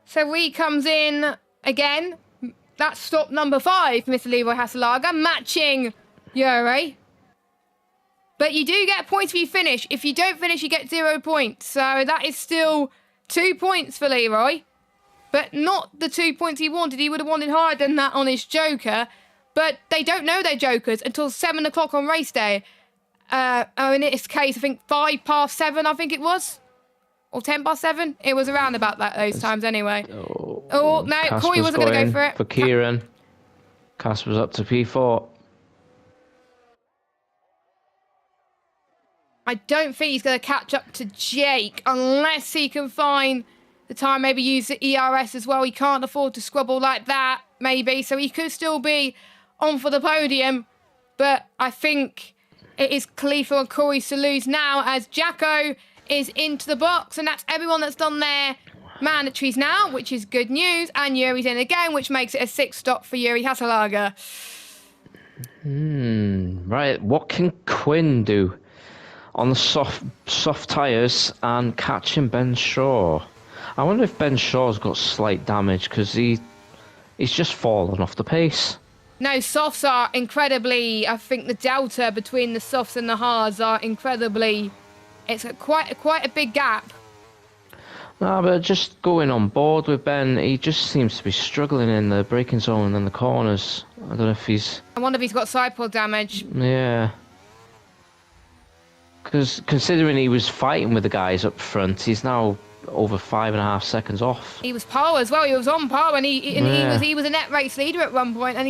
S1: So he comes in again. That's stop number 5, Mr. Leroy Hasalaga, matching Yuri. But you do get points if you finish. If you don't finish, you get 0 points. So that is still 2 points for Leroy. But not the 2 points he wanted. He would have wanted higher than that on his Joker. But they don't know they're Jokers until 7 o'clock on race day. In this case, I think 7:05, I think it was. Or 7:10. It was around about those times anyway. Oh, no,
S2: Casper's
S1: Corey wasn't going to go for it.
S2: For Kieran. Casper's up to P4.
S1: I don't think he's going to catch up to Jake unless he can find the time, maybe use the ERS as well. He can't afford to squabble like that, maybe. So he could still be on for the podium. But I think it is Khalifa and Corey's to lose now as Jacko is into the box. And that's everyone that's done their mandatories now, which is good news. And Yuri's in again, which makes it a 6 stop for Yuri Haselager.
S2: Right, what can Quinn do on the soft tyres and catching Ben Shaw? I wonder if Ben Shaw's got slight damage because he's just fallen off the pace.
S1: No, softs are incredibly, I think the delta between the softs and the hards are incredibly, it's quite a big gap.
S2: No, but just going on board with Ben, he just seems to be struggling in the braking zone and the corners. I don't know if he's...
S1: I wonder if he's got side pod damage.
S2: Yeah. Because considering he was fighting with the guys up front, he's now over 5.5 seconds off.
S1: He was pole as well. He was on pole, and he was a net race leader at one point, and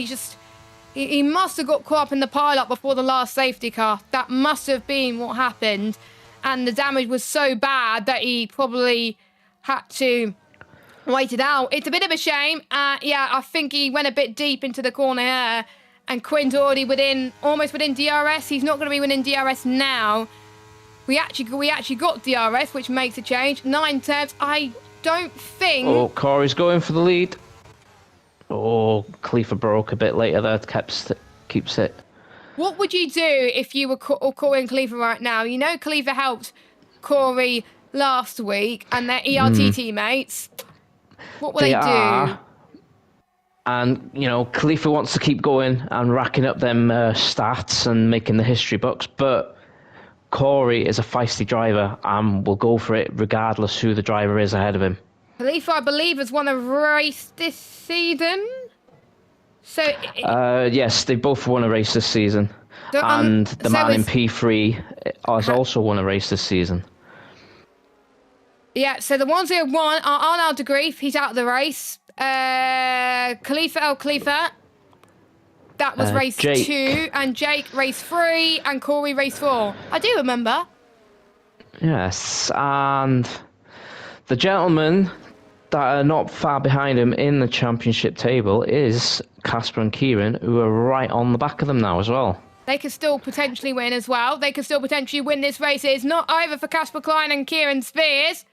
S1: he must have got caught up in the pile-up before the last safety car. That must have been what happened, and the damage was so bad that he probably had to wait it out. It's a bit of a shame. Yeah, I think he went a bit deep into the corner here, and Quinn's already almost within DRS. He's not going to be within DRS now. We actually got DRS, which makes a change. 9 tenths. I don't think...
S2: Oh, Corey's going for the lead. Oh, Khalifa broke a bit later there. Keeps it.
S1: What would you do if you were Corey and Khalifa right now? You know Khalifa helped Corey last week and their ERT teammates. What will they do?
S2: And, you know, Khalifa wants to keep going and racking up them stats and making the history books, but Corey is a feisty driver and will go for it regardless who the driver is ahead of him.
S1: Khalifa, I believe, has won a race this season. So
S2: yes, they both won a race this season. And the man in P3 has also won a race this season.
S1: Yeah, so the ones who have won are Arnaud de Grief, he's out of the race. Khalifa, that was race
S2: Jake.
S1: 2, and Jake race 3, and Corey race 4. I do remember.
S2: Yes, and the gentleman that are not far behind him in the championship table is Casper and Kieran, who are right on the back of them now as well.
S1: They could still potentially win as well. They could still potentially win this race. It's not either for Casper Klein and Kieran Spears.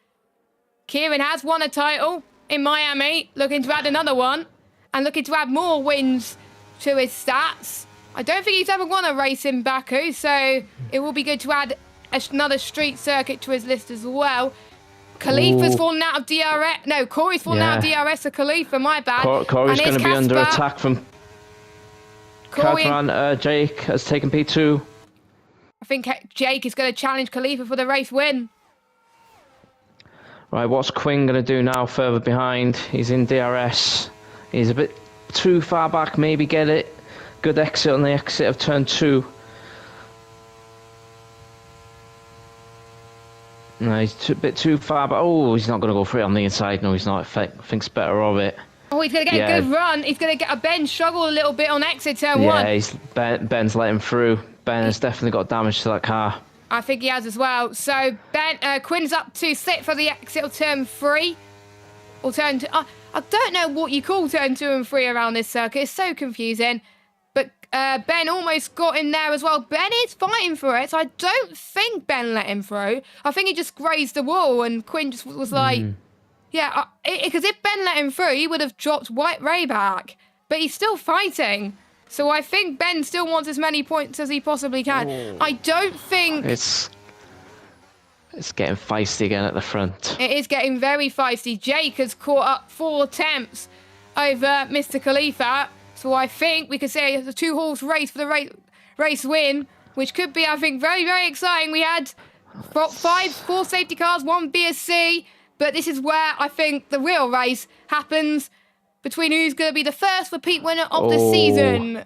S1: Kieran has won a title in Miami, looking to add another one, and looking to add more wins to his stats. I don't think he's ever won a race in Baku, so it will be good to add another street circuit to his list as well. Khalifa's fallen out of DRS. No, Corey's fallen out of DRS to Khalifa, my bad.
S2: Corey's going to be under attack from Cadman. Jake has taken P2.
S1: I think Jake is going to challenge Khalifa for the race win.
S2: Right, what's Quinn going to do now further behind? He's in DRS. He's a bit too far back, maybe get it. Good exit on the exit of turn 2. No, he's a bit too far, but he's not going to go for it on the inside. No, he's not. Thinks better of it.
S1: Oh, he's going to get a good run. He's going to get a Ben struggle a little bit on exit turn 1.
S2: Yeah, Ben's let him through. Ben has definitely got damage to that car.
S1: I think he has as well. So Quinn's up to sit for the exit of turn 3. Or turn 2. I don't know what you call turn 2 and 3 around this circuit. It's so confusing. But Ben almost got in there as well. Ben is fighting for it. So I don't think Ben let him through. I think he just grazed the wall and Quinn just was like... Yeah, because if Ben let him through, he would have dropped White Ray back. But he's still fighting. So I think Ben still wants as many points as he possibly can. I don't think...
S2: It's getting feisty again at the front.
S1: It is getting very feisty. Jake has caught up 4 attempts over Mr. Khalifa. So I think we could say it's a 2-horse race for the race win, which could be, I think, very, very exciting. We had 4 safety cars, 1 BSC. But this is where I think the real race happens between who's going to be the first repeat winner of the season.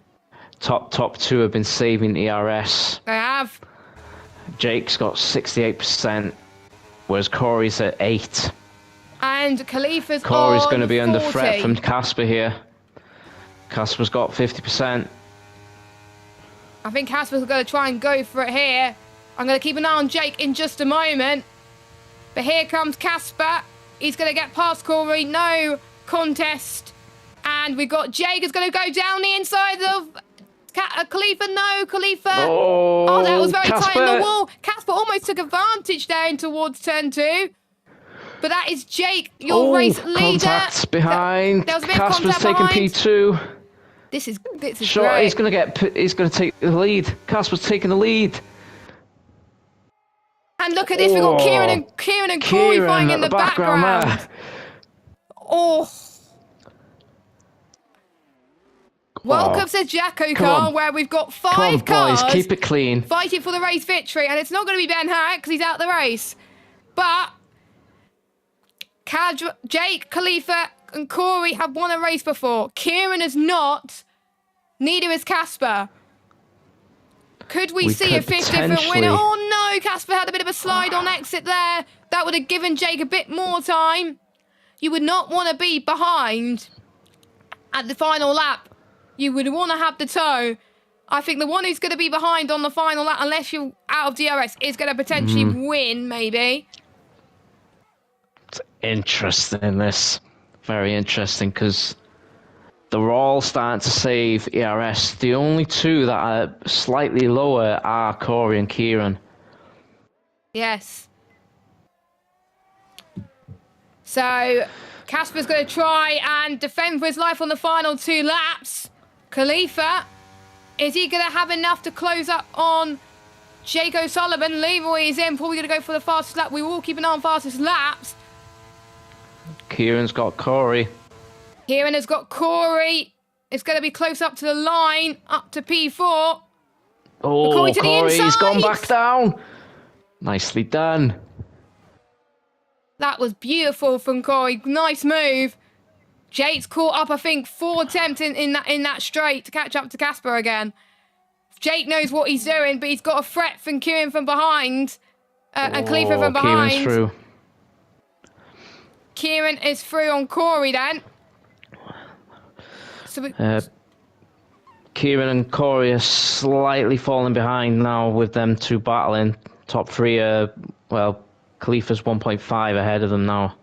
S2: Top 2 have been saving ERS.
S1: They have.
S2: Jake's got 68%, whereas Corey's at 8.
S1: And Khalifa's
S2: Corey's going to be
S1: 40.
S2: under threat from Casper here. Casper's got 50%.
S1: I think Casper's going to try and go for it here. I'm going to keep an eye on Jake in just a moment. But here comes Casper. He's going to get past Corey. No contest. And we've got Jake is going to go down the inside of Khalifa. No, Khalifa. Oh, that was very tight in the wall. Casper almost took advantage there in towards turn 2. But that is Jake, your race leader.
S2: Contacts behind.
S1: There was a bit of
S2: Casper's
S1: contact
S2: taking
S1: behind.
S2: P2.
S1: This is
S2: Sure,
S1: great.
S2: he's going to take the lead. Casper's taking the lead.
S1: And look at this, we've got Kieran and Corey fighting in the background.
S2: There.
S1: Oh. Welcome to JACKOCAR, where we've got 5 cars
S2: boys, keep it clean.
S1: fighting for the race victory. And it's not going to be Ben Harrick because he's out the race. But Jake, Khalifa and Corey have won a race before. Kieran has not. Neither is Casper. Could we see a 5th different winner? Oh no, Casper had a bit of a slide on exit there. That would have given Jake a bit more time. You would not want to be behind at the final lap. You would want to have the toe. I think the one who's going to be behind on the final lap, unless you're out of DRS, is going to potentially win, maybe.
S2: It's interesting, this. Very interesting, because they're all starting to save ERS. The only 2 that are slightly lower are Corey and Kieran.
S1: Yes. So, Casper's going to try and defend for his life on the final 2 laps. Khalifa, is he going to have enough to close up on Jake O'Sullivan? Leroy is in, probably going to go for the fastest lap. We will keep an eye on fastest laps.
S2: Kieran's got Corey.
S1: Kieran has got Corey. It's going to be close up to the line, up to P4.
S2: Oh,
S1: Corey to the inside.
S2: Corey's gone back down. Nicely done.
S1: That was beautiful from Corey. Nice move. Jake's caught up, I think, 4 attempts in that straight to catch up to Casper again. Jake knows what he's doing, but he's got a threat from Kieran from behind. And Khalifa from behind.
S2: Kieran's through.
S1: Kieran is through on Corey then. So
S2: Kieran and Corey are slightly falling behind now with them 2 battling. Top 3 are, well, Khalifa's 1.5 ahead of them now.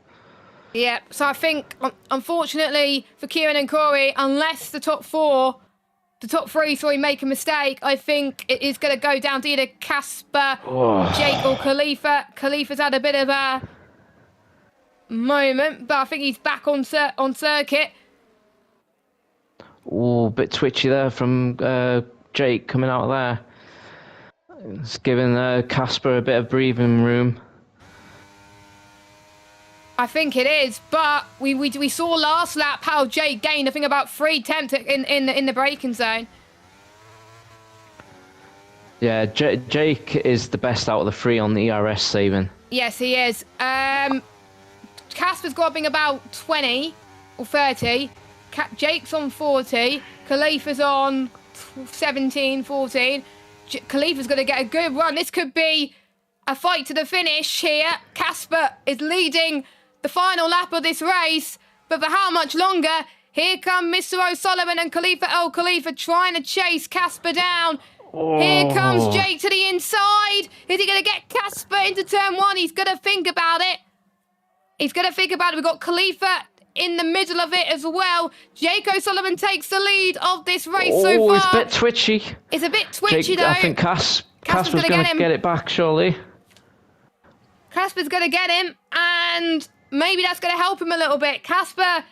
S1: Yeah, so I think, unfortunately for Kieran and Corey, unless the top 3, make a mistake, I think it is going to go down to either Casper, Jake or Khalifa. Khalifa's had a bit of a moment, but I think he's back on circuit.
S2: Oh, a bit twitchy there from Jake coming out of there. It's giving Casper a bit of breathing room.
S1: I think it is, but we saw last lap how Jake gained, I think, about 3 attempts in the braking zone.
S2: Yeah, Jake is the best out of the 3 on the ERS saving.
S1: Yes, he is. Casper's got, I think, about 20 or 30. Jake's on 40. Khalifa's on 17, 14. Khalifa's going to get a good run. This could be a fight to the finish here. Casper is leading the final lap of this race, but for how much longer? Here come Mr. O'Sullivan and Khalifa Khalifa trying to chase Casper down. Here comes Jake to the inside. Is he going to get Casper into turn 1? He's going to think about it. We've got Khalifa in the middle of it as well. Jake O'Sullivan takes the lead of this race so far.
S2: It's a bit twitchy.
S1: It's a bit twitchy, though.
S2: I think Casper's going to get it back, surely.
S1: Casper's going to get him, and maybe that's going to help him a little bit. Casper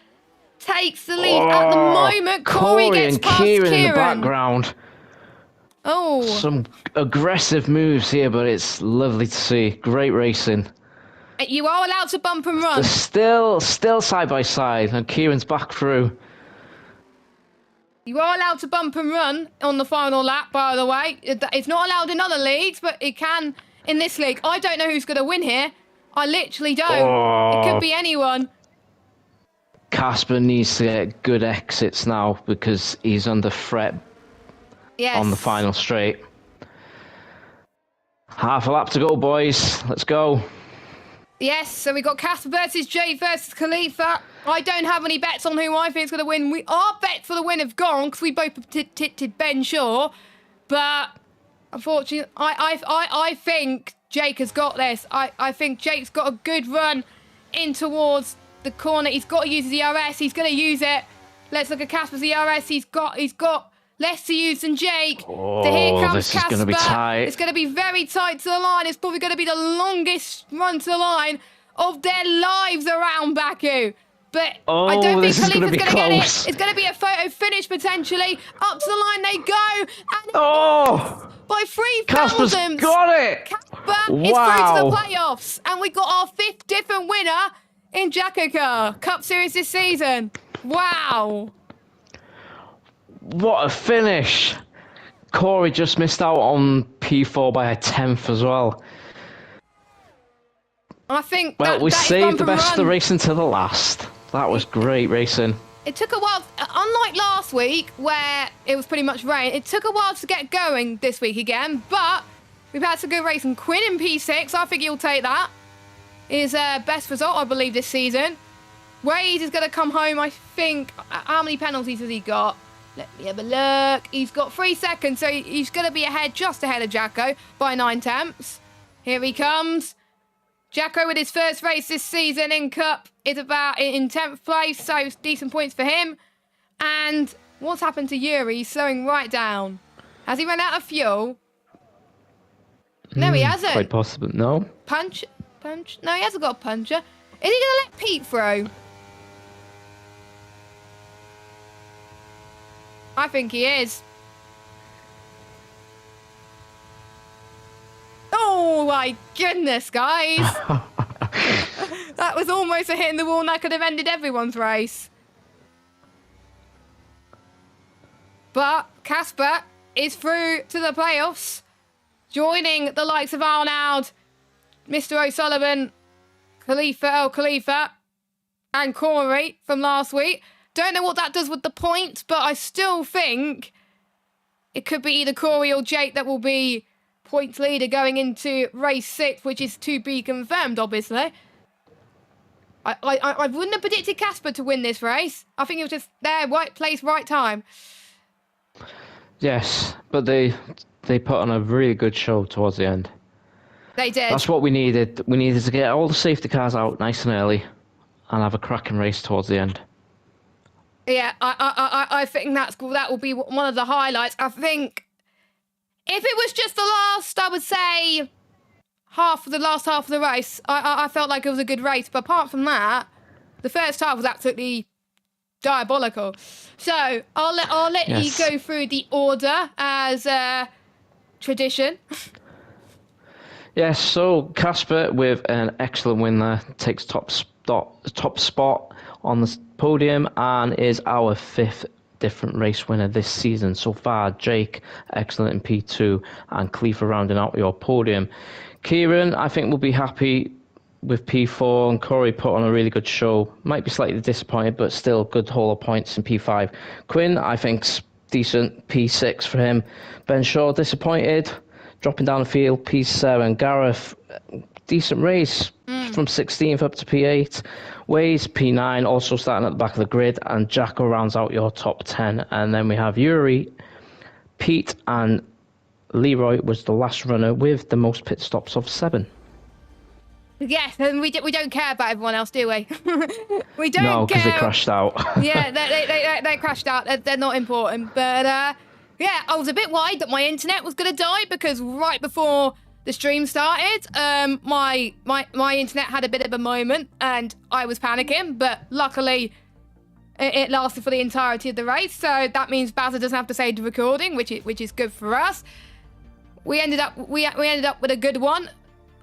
S1: takes the lead at the moment. Corey gets past Kieran
S2: in the background.
S1: Oh.
S2: Some aggressive moves here, but it's lovely to see. Great racing.
S1: You are allowed to bump and run.
S2: They're still side by side, and Kieran's back through.
S1: You are allowed to bump and run on the final lap, by the way. It's not allowed in other leagues, but it can in this league. I don't know who's going to win here. I literally don't. It could be anyone.
S2: Casper needs to get good exits now because he's under threat on the final straight. Half a lap to go, boys. Let's go.
S1: Yes, so we got Casper versus Jake versus Khalifa. I don't have any bets on who I think is going to win. Our bets for the win have gone because we both tipped Ben Shaw. But Unfortunately, I think Jake has got this. I think Jake's got a good run in towards the corner. He's got to use the ERS. He's going to use it. Let's look at Casper's ERS. He's got less to use than Jake.
S2: Oh,
S1: So here comes
S2: this
S1: Casper.
S2: is going to be tight.
S1: It's going to be very tight to the line. It's probably going to be the longest run to the line of their lives around Baku. But I don't think Khalifa's going to get it. It's going to be a photo finish potentially. Up to the line they go. And by 3
S2: Casper's
S1: thousandths.
S2: got it.
S1: Casper is through to the playoffs. And we got our 5th different winner in JACKOCAR Cup Series this season. Wow.
S2: What a finish. Corey just missed out on P4 by a 10th as well.
S1: I think
S2: we saved the best of the racing to the last. That was great racing.
S1: It took a while, unlike last week where it was pretty much rain, it took a while to get going this week again, but we've had some good racing. Quinn in P6, I think he'll take that. His best result, I believe, this season. Wade is going to come home, I think. How many penalties has he got? Let me have a look. He's got 3 seconds, so he's going to be ahead, just ahead of Jacko by 9 tenths. Here he comes. Jacko with his first race this season in Cup is about in 10th place, so decent points for him. And what's happened to Yuri? He's slowing right down. Has he run out of fuel? No, he hasn't.
S2: Quite possible. No.
S1: Punch? No, he hasn't got a puncher. Is he going to let Pete through? I think he is. Oh my goodness, guys. That was almost a hit in the wall and that could have ended everyone's race. But Casper is through to the playoffs, joining the likes of Arnaud, Mr. O'Sullivan, Khalifa, and Corey from last week. Don't know what that does with the points, but I still think it could be either Corey or Jake that will be points leader going into race 6, which is to be confirmed, obviously. I wouldn't have predicted Casper to win this race. I think it was just there, right place, right time.
S2: Yes, but they put on a really good show towards the end.
S1: They did.
S2: That's what we needed. We needed to get all the safety cars out nice and early and have a cracking race towards the end.
S1: Yeah, I think that will be one of the highlights. I think if it was just the last, I would say last half of the race, I felt like it was a good race. But apart from that, the first half was absolutely diabolical. So I'll let you go through the order as tradition.
S2: Yes, so Casper with an excellent win there takes top spot on the podium and is our 5th different race winner this season so far. Jake, excellent in P2, and Khalifa rounding out your podium. Kieran, I think, will be happy with P4, and Corey put on a really good show. Might be slightly disappointed, but still good haul of points in P5. Quinn, I think's decent P6 for him. Ben Shaw, disappointed, dropping down the field. P7. Gareth, decent race from 16th up to P8. Waze, P9, also starting at the back of the grid, and Jacko rounds out your top 10. And then we have Yuri, Pete, and Leroy was the last runner with the most pit stops of 7.
S1: Yes, and we don't care about everyone else, do we? We don't.
S2: No, because they crashed out.
S1: Yeah, they crashed out. They're not important. But yeah, I was a bit worried that my internet was going to die because right before the stream started, my internet had a bit of a moment and I was panicking. But luckily, it lasted for the entirety of the race. So that means Bazza doesn't have to save the recording, which is good for us. We ended up with a good one.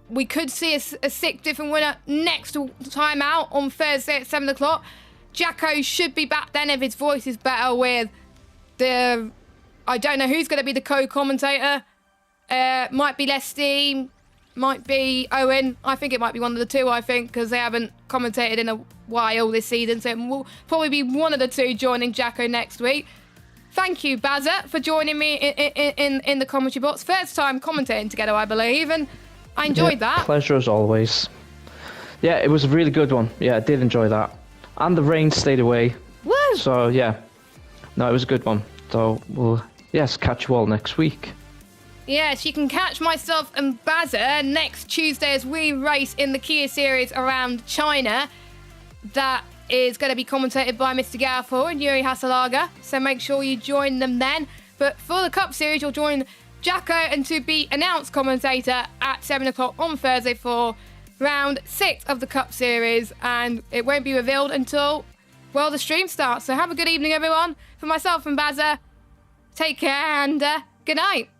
S1: We could see a 6th different winner next time out on Thursday at 7 o'clock. Jacko should be back then if his voice is better with the... I don't know who's going to be the co-commentator. Might be Lesty, might be Owen. I think it might be one of the two, because they haven't commentated in a while this season. So it will probably be one of the two joining Jacko next week. Thank you, Bazza, for joining me in the commentary box. First time commentating together, I believe, and I enjoyed that.
S2: Pleasure as always. Yeah, it was a really good one. Yeah, I did enjoy that. And the rain stayed away.
S1: Woo!
S2: So, yeah. No, it was a good one. So, we'll, catch you all next week.
S1: Yes, you can catch myself and Bazza next Tuesday as we race in the Kia Series around China. That is going to be commentated by Mr. Garfor and Yuri Hasalaga, so make sure you join them then. But for the Cup Series, you'll join Jacko and to be announced commentator at 7 o'clock on Thursday for round 6 of the Cup Series, and it won't be revealed until, well, the stream starts. So have a good evening, everyone. For myself and Bazza, take care and good night.